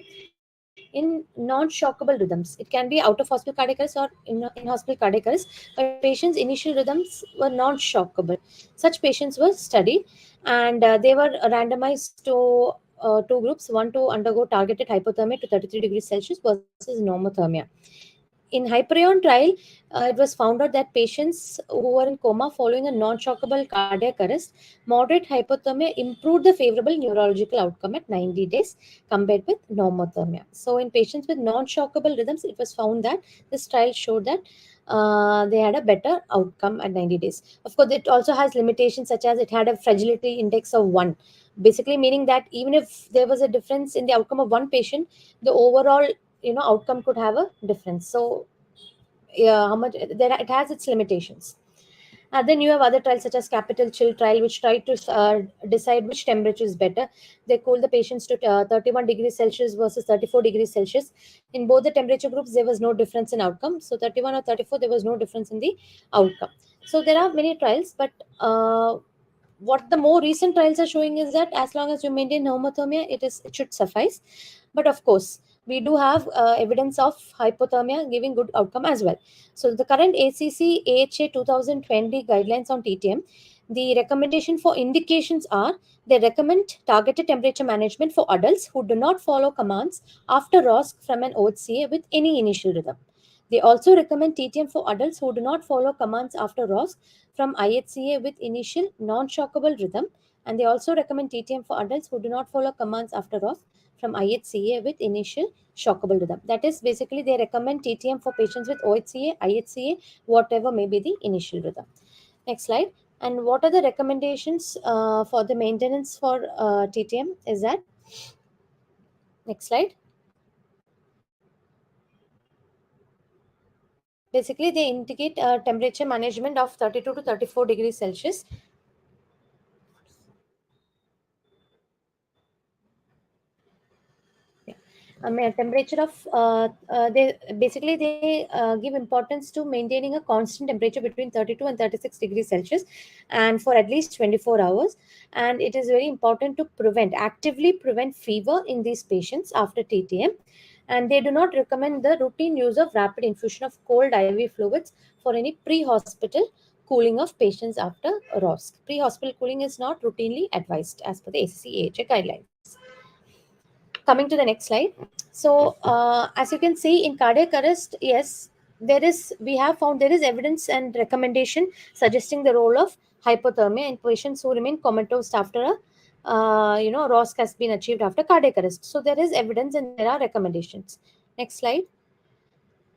B: in non-shockable rhythms. It can be out of hospital cardiac arrest or in hospital cardiac arrest, but patients' initial rhythms were non-shockable. Such patients were studied, and they were randomized to two groups: one to undergo targeted hypothermia to 33 degrees Celsius versus normothermia. In Hyperion trial, it was found out that patients who were in coma following a non-shockable cardiac arrest, moderate hypothermia improved the favorable neurological outcome at 90 days compared with normothermia. So, in patients with non-shockable rhythms, it was found that this trial showed that they had a better outcome at 90 days. Of course, it also has limitations such as it had a fragility index of 1, basically meaning that even if there was a difference in the outcome of one patient, the overall outcome could have a difference. So yeah, how much there, it has its limitations. Then you have other trials such as capital chill trial, which tried to decide which temperature is better. They cooled the patients to 31 degrees Celsius versus 34 degrees Celsius. In both the temperature groups, there was no difference in outcome. So 31 or 34, there was no difference in the outcome. So there are many trials, but what the more recent trials are showing is that as long as you maintain normothermia, it should suffice. But of course, we do have evidence of hypothermia giving good outcome as well. So the current ACC AHA 2020 guidelines on TTM, the recommendation for indications are they recommend targeted temperature management for adults who do not follow commands after ROSC from an OHCA with any initial rhythm. They also recommend TTM for adults who do not follow commands after ROSC from IHCA with initial non-shockable rhythm, and they also recommend TTM for adults who do not follow commands after ROSC from IHCA with initial shockable rhythm. That is basically they recommend TTM for patients with OHCA, IHCA, whatever may be the initial rhythm. Next slide. And what are the recommendations for the maintenance for TTM? Is that next slide? Basically, they indicate temperature management of 32 to 34 degrees Celsius. A temperature of they basically they give importance to maintaining a constant temperature between 32 and 36 degrees Celsius, and for at least 24 hours. And it is very important to actively prevent fever in these patients after TTM. And they do not recommend the routine use of rapid infusion of cold IV fluids for any pre-hospital cooling of patients after ROSC. Pre-hospital cooling is not routinely advised as per the ACC guidelines. Coming to the next slide. So as you can see in cardiac arrest, yes, we have found there is evidence and recommendation suggesting the role of hypothermia in patients who remain comatose after a ROSC has been achieved after cardiac arrest. So there is evidence and there are recommendations. Next slide.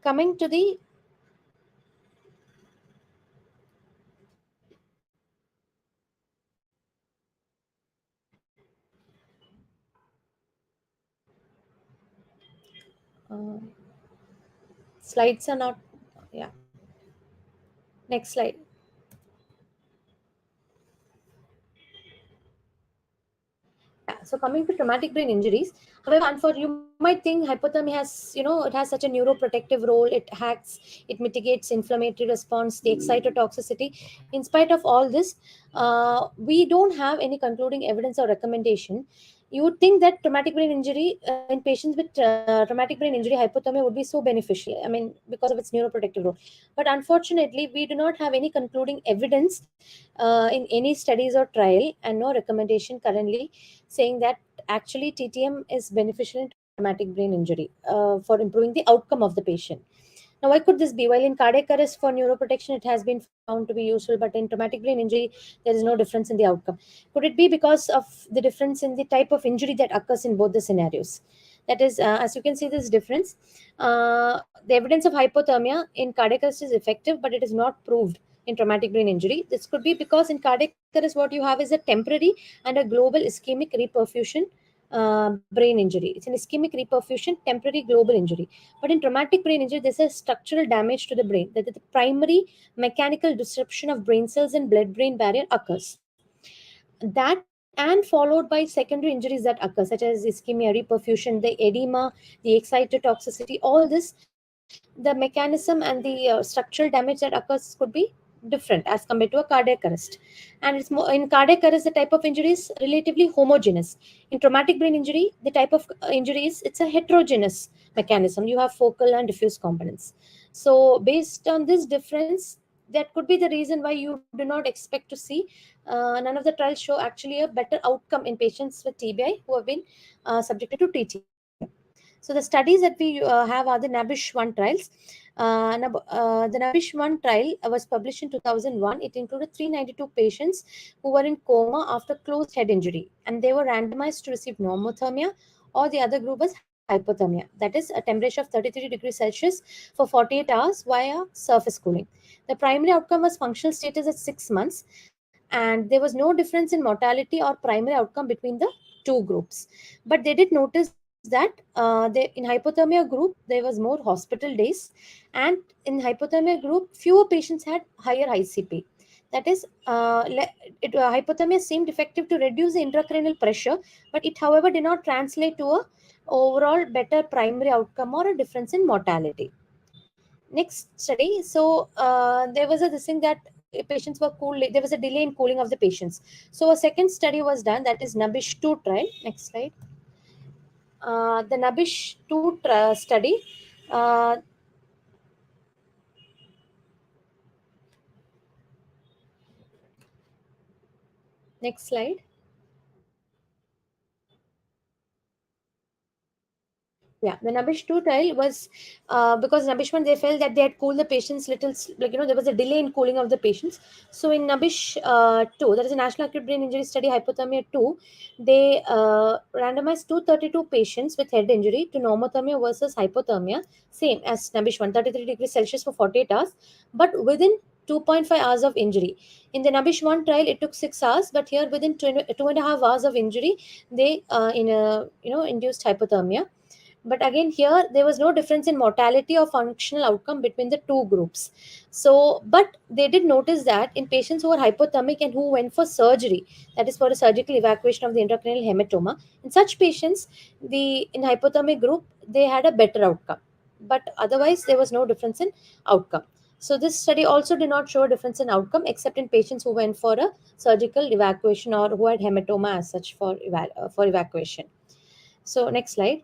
B: Coming to the uh, slides are not, yeah. Next slide. Yeah, so coming to traumatic brain injuries, however, unfortunately, you might think hypothermia has, it has such a neuroprotective role. It hacks, it mitigates inflammatory response, the excitotoxicity. In spite of all this, we don't have any concluding evidence or recommendation. You would think that traumatic brain injury in patients with traumatic brain injury, hypothermia would be so beneficial. I mean, because of its neuroprotective role. But unfortunately, we do not have any concluding evidence in any studies or trial, and no recommendation currently saying that actually TTM is beneficial in traumatic brain injury for improving the outcome of the patient. Now, why could this be? While in cardiac arrest for neuroprotection, it has been found to be useful, but in traumatic brain injury, there is no difference in the outcome. Could it be because of the difference in the type of injury that occurs in both the scenarios? That is, as you can see, this difference. The evidence of hypothermia in cardiac arrest is effective, but it is not proved in traumatic brain injury. This could be because in cardiac arrest, what you have is a temporary and a global ischemic reperfusion brain injury. It's an ischemic reperfusion, temporary global injury. But in traumatic brain injury, there's a structural damage to the brain, that the primary mechanical disruption of brain cells and blood-brain barrier occurs. That and followed by secondary injuries that occur, such as ischemia, reperfusion, the edema, the excitotoxicity, all this the mechanism and the structural damage that occurs could be different as compared to a cardiac arrest. And it's more in cardiac arrest, the type of injury is relatively homogeneous. In traumatic brain injury, the type of injury is it's a heterogeneous mechanism. You have focal and diffuse components. So based on this difference, that could be the reason why you do not expect to see none of the trials show actually a better outcome in patients with TBI who have been subjected to TTM. So the studies that we have are the NABISH 1 trials. The NABISH 1 trial was published in 2001. It included 392 patients who were in coma after closed head injury, and they were randomized to receive normothermia, or the other group was hypothermia. That is a temperature of 33 degrees Celsius for 48 hours via surface cooling. The primary outcome was functional status at 6 months, and there was no difference in mortality or primary outcome between the two groups. But they did notice that in hypothermia group there was more hospital days, and in hypothermia group fewer patients had higher ICP. That is, hypothermia seemed effective to reduce the intracranial pressure, but it, however, did not translate to a overall better primary outcome or a difference in mortality. Next study. So there was a this thing that patients were cooled. There was a delay in cooling of the patients. So a second study was done. That is NABISH 2 trial. Next slide. The NABISH 2 study. Uh, Next slide. Yeah, the Nabish 2 trial was because Nabish 1 they felt that they had cooled the patients little, like there was a delay in cooling of the patients. So in Nabish 2, that is a National Acute Brain Injury Study Hypothermia 2, they randomized 232 patients with head injury to normothermia versus hypothermia, same as Nabish 1, 33 degrees Celsius for 48 hours, but within 2.5 hours of injury. In the Nabish 1 trial, it took 6 hours, but here within 2.5 hours of injury, they induced hypothermia. But again, here there was no difference in mortality or functional outcome between the two groups. So but they did notice that in patients who were hypothermic and who went for surgery, that is for a surgical evacuation of the intracranial hematoma, in such patients, the in hypothermic group they had a better outcome, but otherwise there was no difference in outcome. So this study also did not show a difference in outcome except in patients who went for a surgical evacuation or who had hematoma as such for evacuation. So next slide.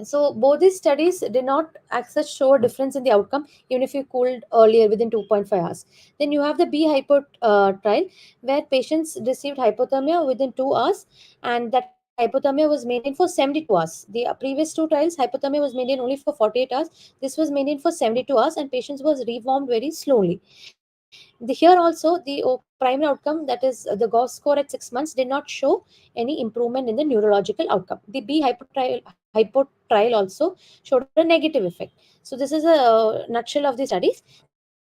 B: So both these studies did not as such show a difference in the outcome even if you cooled earlier within 2.5 hours. Then you have the B hypo trial where patients received hypothermia within 2 hours, and that hypothermia was maintained for 72 hours. The previous two trials hypothermia was maintained only for 48 hours. This was maintained for 72 hours and patients was rewarmed very slowly. Here also the primary outcome, that is the Gauss score at 6 months, did not show any improvement in the neurological outcome. The B hypo trial also showed a negative effect. So this is a nutshell of the studies.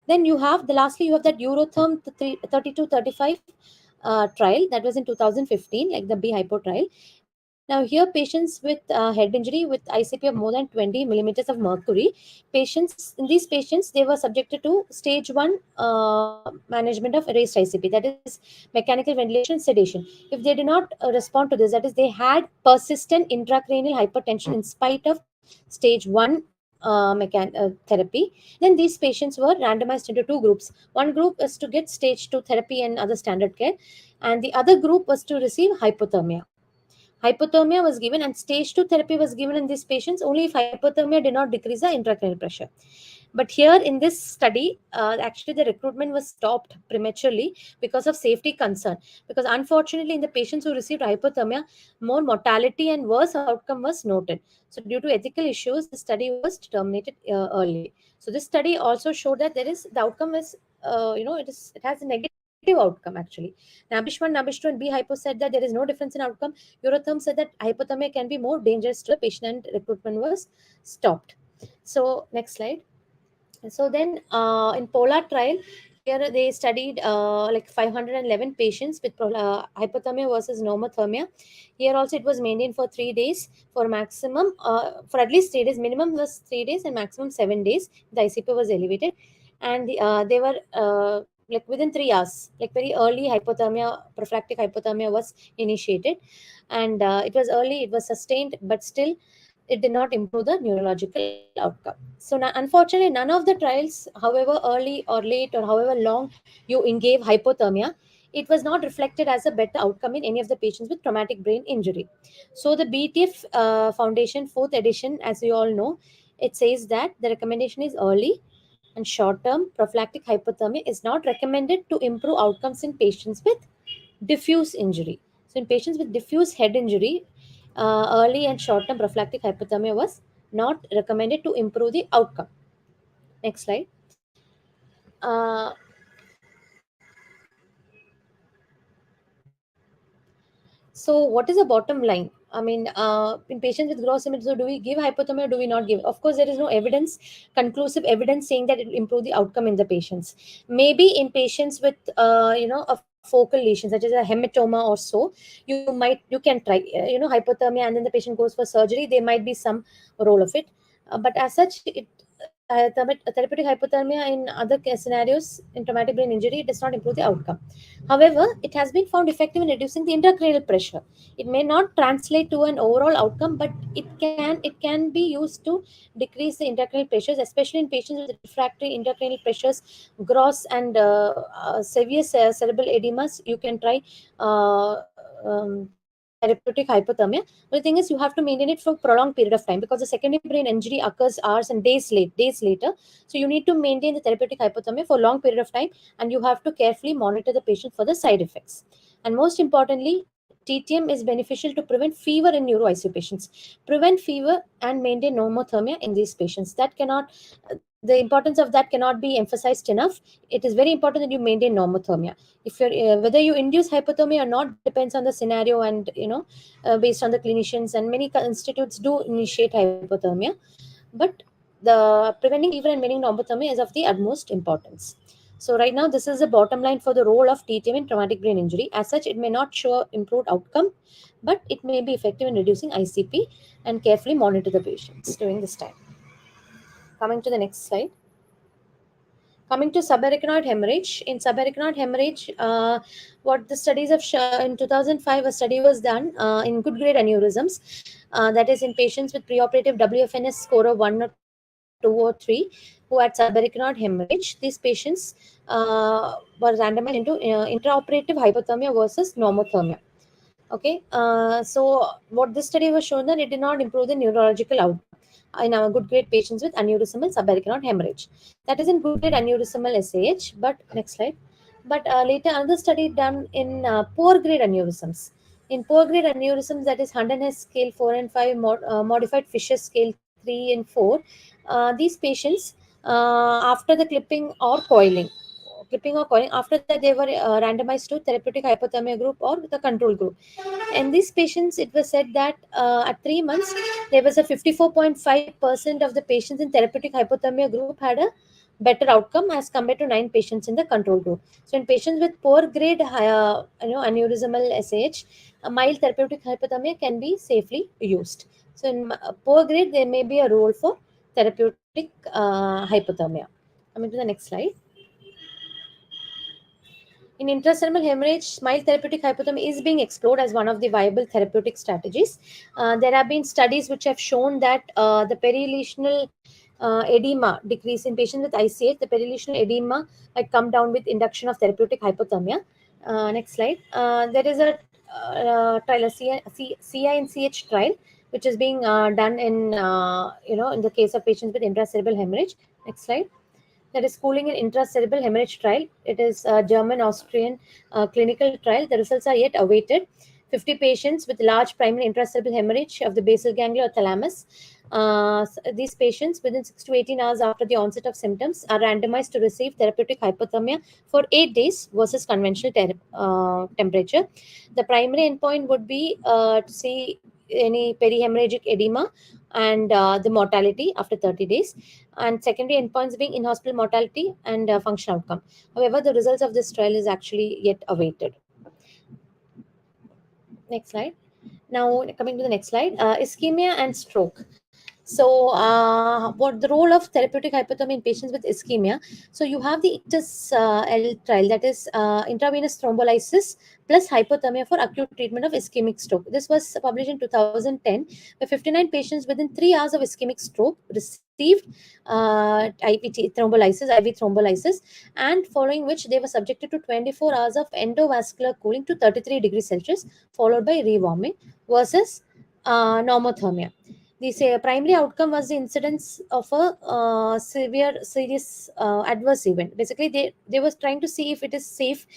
B: Then you have lastly you have that Eurotherm 3235 trial that was in 2015, like the B hypo trial. Now here patients with head injury with ICP of more than 20 millimeters of mercury, in these patients they were subjected to stage 1 management of raised ICP, that is mechanical ventilation sedation. If they did not respond to this, that is they had persistent intracranial hypertension in spite of stage 1 therapy, then these patients were randomized into two groups. One group is to get stage 2 therapy and other standard care, and the other group was to receive hypothermia. Hypothermia was given, and stage 2 therapy was given in these patients only if hypothermia did not decrease the intracranial pressure. But here in this study, actually the recruitment was stopped prematurely because of safety concern. Because unfortunately, in the patients who received hypothermia, more mortality and worse outcome was noted. So due to ethical issues, the study was terminated early. So this study also showed that the outcome is, it has a negative outcome actually. Nabish 1, Nabish 2, and B hypo said that there is no difference in outcome. Eurotherm said that hypothermia can be more dangerous to the patient, and recruitment was stopped. So next slide. So then in Polar trial, here they studied like 511 patients with hypothermia versus normothermia. Here also it was maintained for 3 days for maximum, for at least 3 days. Minimum was 3 days and maximum 7 days. The ICP was elevated, and they were like within 3 hours, like very early hypothermia, prophylactic hypothermia was initiated, and it was early, it was sustained, but still it did not improve the neurological outcome. So unfortunately, none of the trials, however early or late or however long you gave hypothermia, it was not reflected as a better outcome in any of the patients with traumatic brain injury. So the BTF Foundation fourth edition, as you all know, it says that the recommendation is early and short-term prophylactic hypothermia is not recommended to improve outcomes in patients with diffuse injury. So in patients with diffuse head injury, early and short-term prophylactic hypothermia was not recommended to improve the outcome. Next slide. Uh, So, what is the bottom line? I mean, in patients with gross image, so do we give hypothermia or do we not give? Of course, there is no evidence, conclusive evidence saying that it will improve the outcome in the patients. Maybe in patients with, a focal lesion such as a hematoma or so, you can try, hypothermia, and then the patient goes for surgery. There might be some role of it, but as such, therapeutic hypothermia in other scenarios in traumatic brain injury, it does not improve the outcome. However, it has been found effective in reducing the intracranial pressure. It may not translate to an overall outcome, but it can be used to decrease the intracranial pressures, especially in patients with refractory intracranial pressures, gross and severe cerebral edemas. You can try therapeutic hypothermia. But the thing is, you have to maintain it for prolonged period of time because the secondary brain injury occurs hours and days later. So you need to maintain the therapeutic hypothermia for a long period of time, and you have to carefully monitor the patient for the side effects. And most importantly, TTM is beneficial to prevent fever in NEUROICU patients. Prevent fever and maintain normothermia in these patients. That cannot, the importance of that cannot be emphasized enough. It is very important that you maintain normothermia. If you're whether you induce hypothermia or not depends on the scenario, and based on the clinicians, and many institutes do initiate hypothermia, but the preventing fever and maintaining normothermia is of the utmost importance. So right now, this is the bottom line for the role of TTM in traumatic brain injury. As such, it may not show improved outcome, but it may be effective in reducing ICP, and carefully monitor the patients during this time. Coming to the next slide. Coming to subarachnoid hemorrhage. In subarachnoid hemorrhage, what the studies have shown in 2005, a study was done in good grade aneurysms, that is in patients with preoperative WFNS score of 1 or 2 or 3 who had subarachnoid hemorrhage. These patients were randomized into intraoperative hypothermia versus normothermia. Okay, so what this study was shown that it did not improve the neurological outcome in our good grade patients with aneurysmal subarachnoid hemorrhage. That is in good grade aneurysmal SAH. But next slide. But later, another study done in poor grade aneurysms. In poor grade aneurysms, that is Hunter-Hess scale 4 and 5, modified Fisher scale 3 and 4. These patients, after the clipping or coiling, after that they were randomized to therapeutic hypothermia group or the control group. And these patients, it was said that at 3 months, there was a 54.5% of the patients in therapeutic hypothermia group had a better outcome as compared to 9 patients in the control group. So in patients with poor grade aneurysmal SH, a mild therapeutic hypothermia can be safely used. So in poor grade, there may be a role for therapeutic hypothermia. Coming to the next slide. In intracerebral hemorrhage, mild therapeutic hypothermia is being explored as one of the viable therapeutic strategies. There have been studies which have shown that the perilesional edema decrease in patients with ICH. The perilesional edema might come down with induction of therapeutic hypothermia. Next slide. There is a trial, a CI and CH trial, which is being done in the case of patients with intracerebral hemorrhage. Next slide. That is cooling in intracerebral hemorrhage trial. It is a German-Austrian clinical trial. The results are yet awaited. 50 patients with large primary intracerebral hemorrhage of the basal ganglia or thalamus. These patients, within 6 to 18 hours after the onset of symptoms, are randomized to receive therapeutic hypothermia for 8 days versus conventional temperature. The primary endpoint would be to see any perihemorrhagic edema and the mortality after 30 days, and secondary endpoints being in hospital mortality and functional outcome. However, the results of this trial is actually yet awaited. Next slide. Now, coming to the next slide, ischemia and stroke. So, what the role of therapeutic hypothermia in patients with ischemia? So, you have the ICTUS L trial, that is intravenous thrombolysis plus hypothermia for acute treatment of ischemic stroke. This was published in 2010, where 59 patients within 3 hours of ischemic stroke received IVT thrombolysis, IV thrombolysis, and following which they were subjected to 24 hours of endovascular cooling to 33 degrees Celsius, followed by rewarming, versus normothermia. The primary outcome was the incidence of a serious adverse event. Basically, they were trying to see if it is safe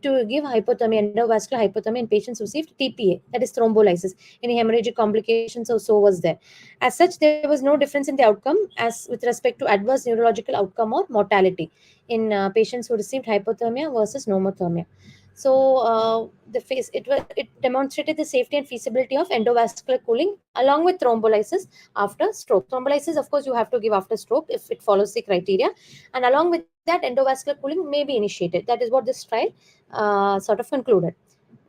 B: to give hypothermia, endovascular hypothermia, in patients who received TPA, that is thrombolysis. Any hemorrhagic complications or so was there. As such, there was no difference in the outcome as with respect to adverse neurological outcome or mortality in patients who received hypothermia versus normothermia. So it demonstrated the safety and feasibility of endovascular cooling along with thrombolysis after stroke. Thrombolysis, of course, you have to give after stroke if it follows the criteria, and along with that, endovascular cooling may be initiated. That is what this trial sort of concluded.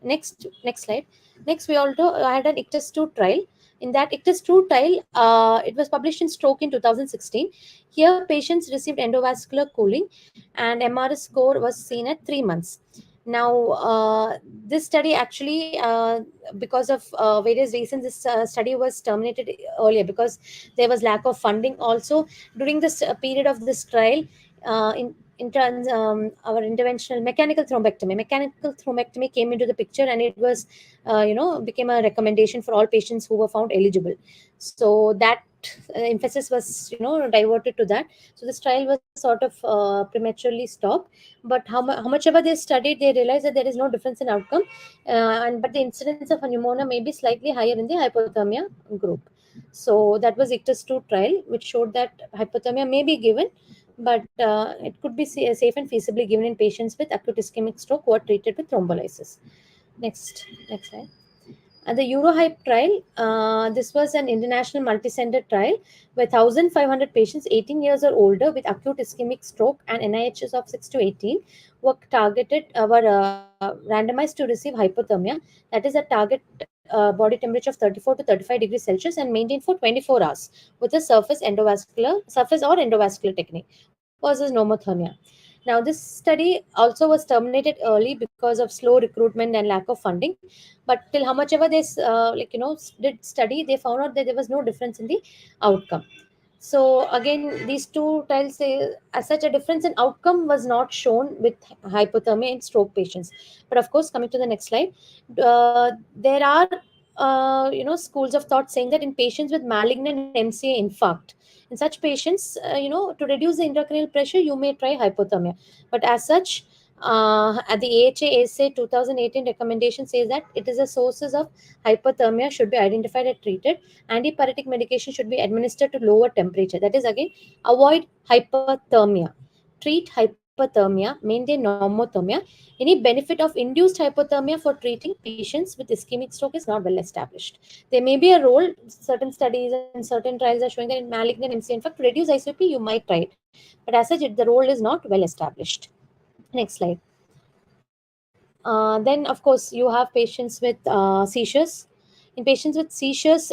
B: Next slide. Next, we also had an ICTUS 2 trial. In that ICTUS 2 trial, it was published in Stroke in 2016. Here, patients received endovascular cooling, and MRS score was seen at 3 months. Now, this study actually, because of various reasons, this study was terminated earlier because there was lack of funding. Also, during this period of this trial, in terms our interventional mechanical thrombectomy came into the picture, and it was became a recommendation for all patients who were found eligible. So that emphasis was diverted to that. So this trial was sort of prematurely stopped. But how much ever they studied, they realized that there is no difference in outcome, and but the incidence of pneumonia may be slightly higher in the hypothermia group. So that was ICTUS 2 trial, which showed that hypothermia may be given, but it could be safe and feasibly given in patients with acute ischemic stroke who are treated with thrombolysis. Next slide. And the EuroHype trial, this was an international multi-center trial where 1,500 patients 18 years or older with acute ischemic stroke and NIHs of 6 to 18 were randomized to receive hypothermia, that is a target body temperature of 34 to 35 degrees Celsius, and maintained for 24 hours with a surface or endovascular technique versus normothermia. Now, this study also was terminated early because of slow recruitment and lack of funding. But till how much ever they did study, they found out that there was no difference in the outcome. So again, these two trials say as such a difference in outcome was not shown with hypothermia in stroke patients. But of course, coming to the next slide, there are schools of thought saying that in patients with malignant MCA infarct, in such patients, to reduce the intracranial pressure, you may try hypothermia. But as such, at the AHA ASA 2018 recommendation says that it is a sources of hypothermia should be identified and treated. Antipyretic medication should be administered to lower temperature. That is again, avoid hypothermia, treat hypothermia, maintain normothermia. Any benefit of induced hypothermia for treating patients with ischemic stroke is not well established. There may be a role. Certain studies and certain trials are showing that in malignant MCA, in fact, to reduce ICP, you might try it. But as such, the role is not well established. Next slide. Then, of course, you have patients with seizures. In patients with seizures,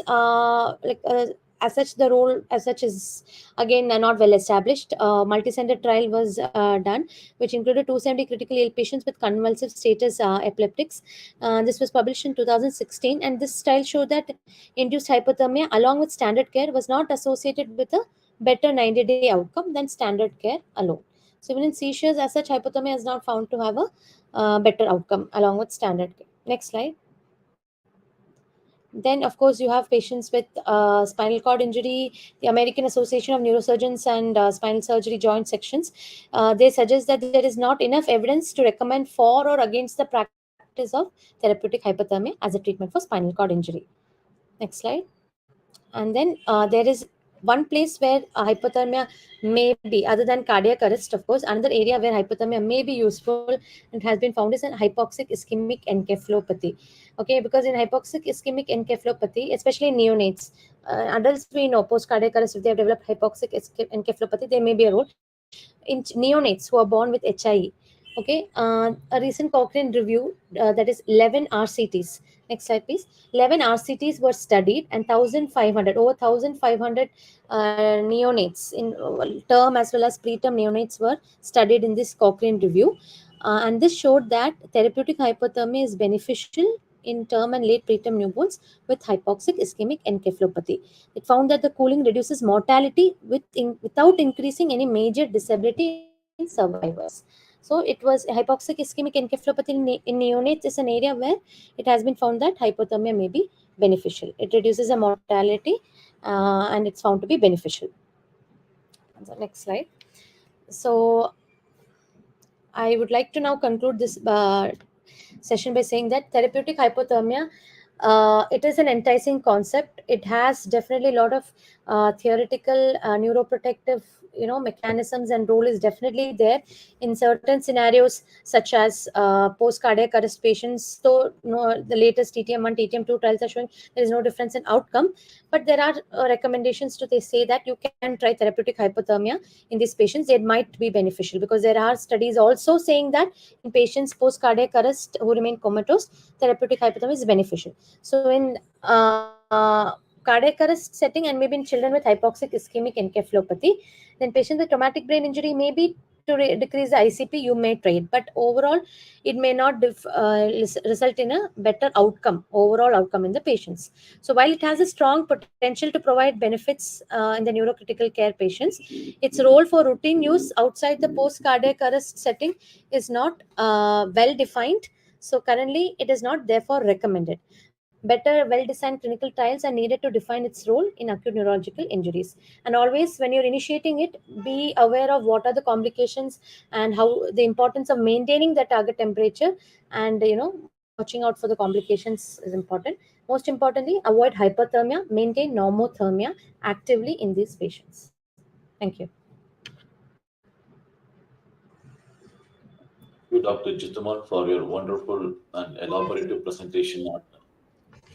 B: as such, the role as such is again not well established. Multi-center trial was done, which included 270 critically ill patients with convulsive status epileptics. This was published in 2016, and this trial showed that induced hypothermia along with standard care was not associated with a better 90-day outcome than standard care alone. So even in seizures, as such, hypothermia is not found to have a better outcome along with standard care. Next slide. Then, of course, you have patients with spinal cord injury. The American Association of Neurosurgeons and Spinal Surgery Joint Sections, they suggest that there is not enough evidence to recommend for or against the practice of therapeutic hypothermia as a treatment for spinal cord injury. Next slide. And then there is one place where hypothermia may be, other than cardiac arrest, of course, another area where hypothermia may be useful and has been found is in hypoxic ischemic encephalopathy. Okay, because in hypoxic ischemic encephalopathy, especially in neonates, adults we know post cardiac arrest, if they have developed hypoxic encephalopathy, there may be a role in neonates who are born with HIE. Okay, a recent Cochrane review, that is 11 RCTs. Next slide, please. 11 RCTs were studied, and 1,500, over 1,500 neonates in term as well as preterm neonates were studied in this Cochrane review. And this showed that therapeutic hypothermia is beneficial in term and late preterm newborns with hypoxic ischemic encephalopathy. It found that the cooling reduces mortality without increasing any major disability in survivors. So it was hypoxic ischemic encephalopathy in neonates is an area where it has been found that hypothermia may be beneficial. It reduces the mortality, and it's found to be beneficial. So next slide. So I would like to now conclude this session by saying that therapeutic hypothermia, it is an enticing concept. It has definitely a lot of theoretical neuroprotective mechanisms, and role is definitely there in certain scenarios such as post cardiac arrest patients. So the latest TTM1 TTM2 trials are showing there is no difference in outcome, but there are recommendations to they say that you can try therapeutic hypothermia in these patients. It might be beneficial because there are studies also saying that in patients post cardiac arrest who remain comatose, therapeutic hypothermia is beneficial. So in cardiac arrest setting, and maybe in children with hypoxic ischemic encephalopathy, then patients with traumatic brain injury, maybe to decrease the ICP, you may try it, but overall it may not result in a better outcome, overall outcome in the patients. So while it has a strong potential to provide benefits in the neurocritical care patients, its role for routine use outside the post cardiac arrest setting is not well defined. So currently, it is not therefore recommended. Better, well designed clinical trials are needed to define its role in acute neurological injuries. And always, when you're initiating it, be aware of what are the complications and how the importance of maintaining the target temperature, and watching out for the complications is important. Most importantly, avoid hypothermia, maintain normothermia actively in these patients. Thank you.
A: Thank you, Dr. Jithumal, for your wonderful and elaborative presentation on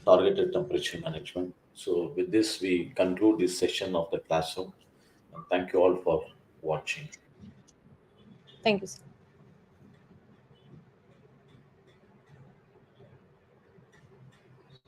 A: targeted temperature management. So, with this, we conclude this session of the classroom. And thank you all for watching.
B: Thank you, sir.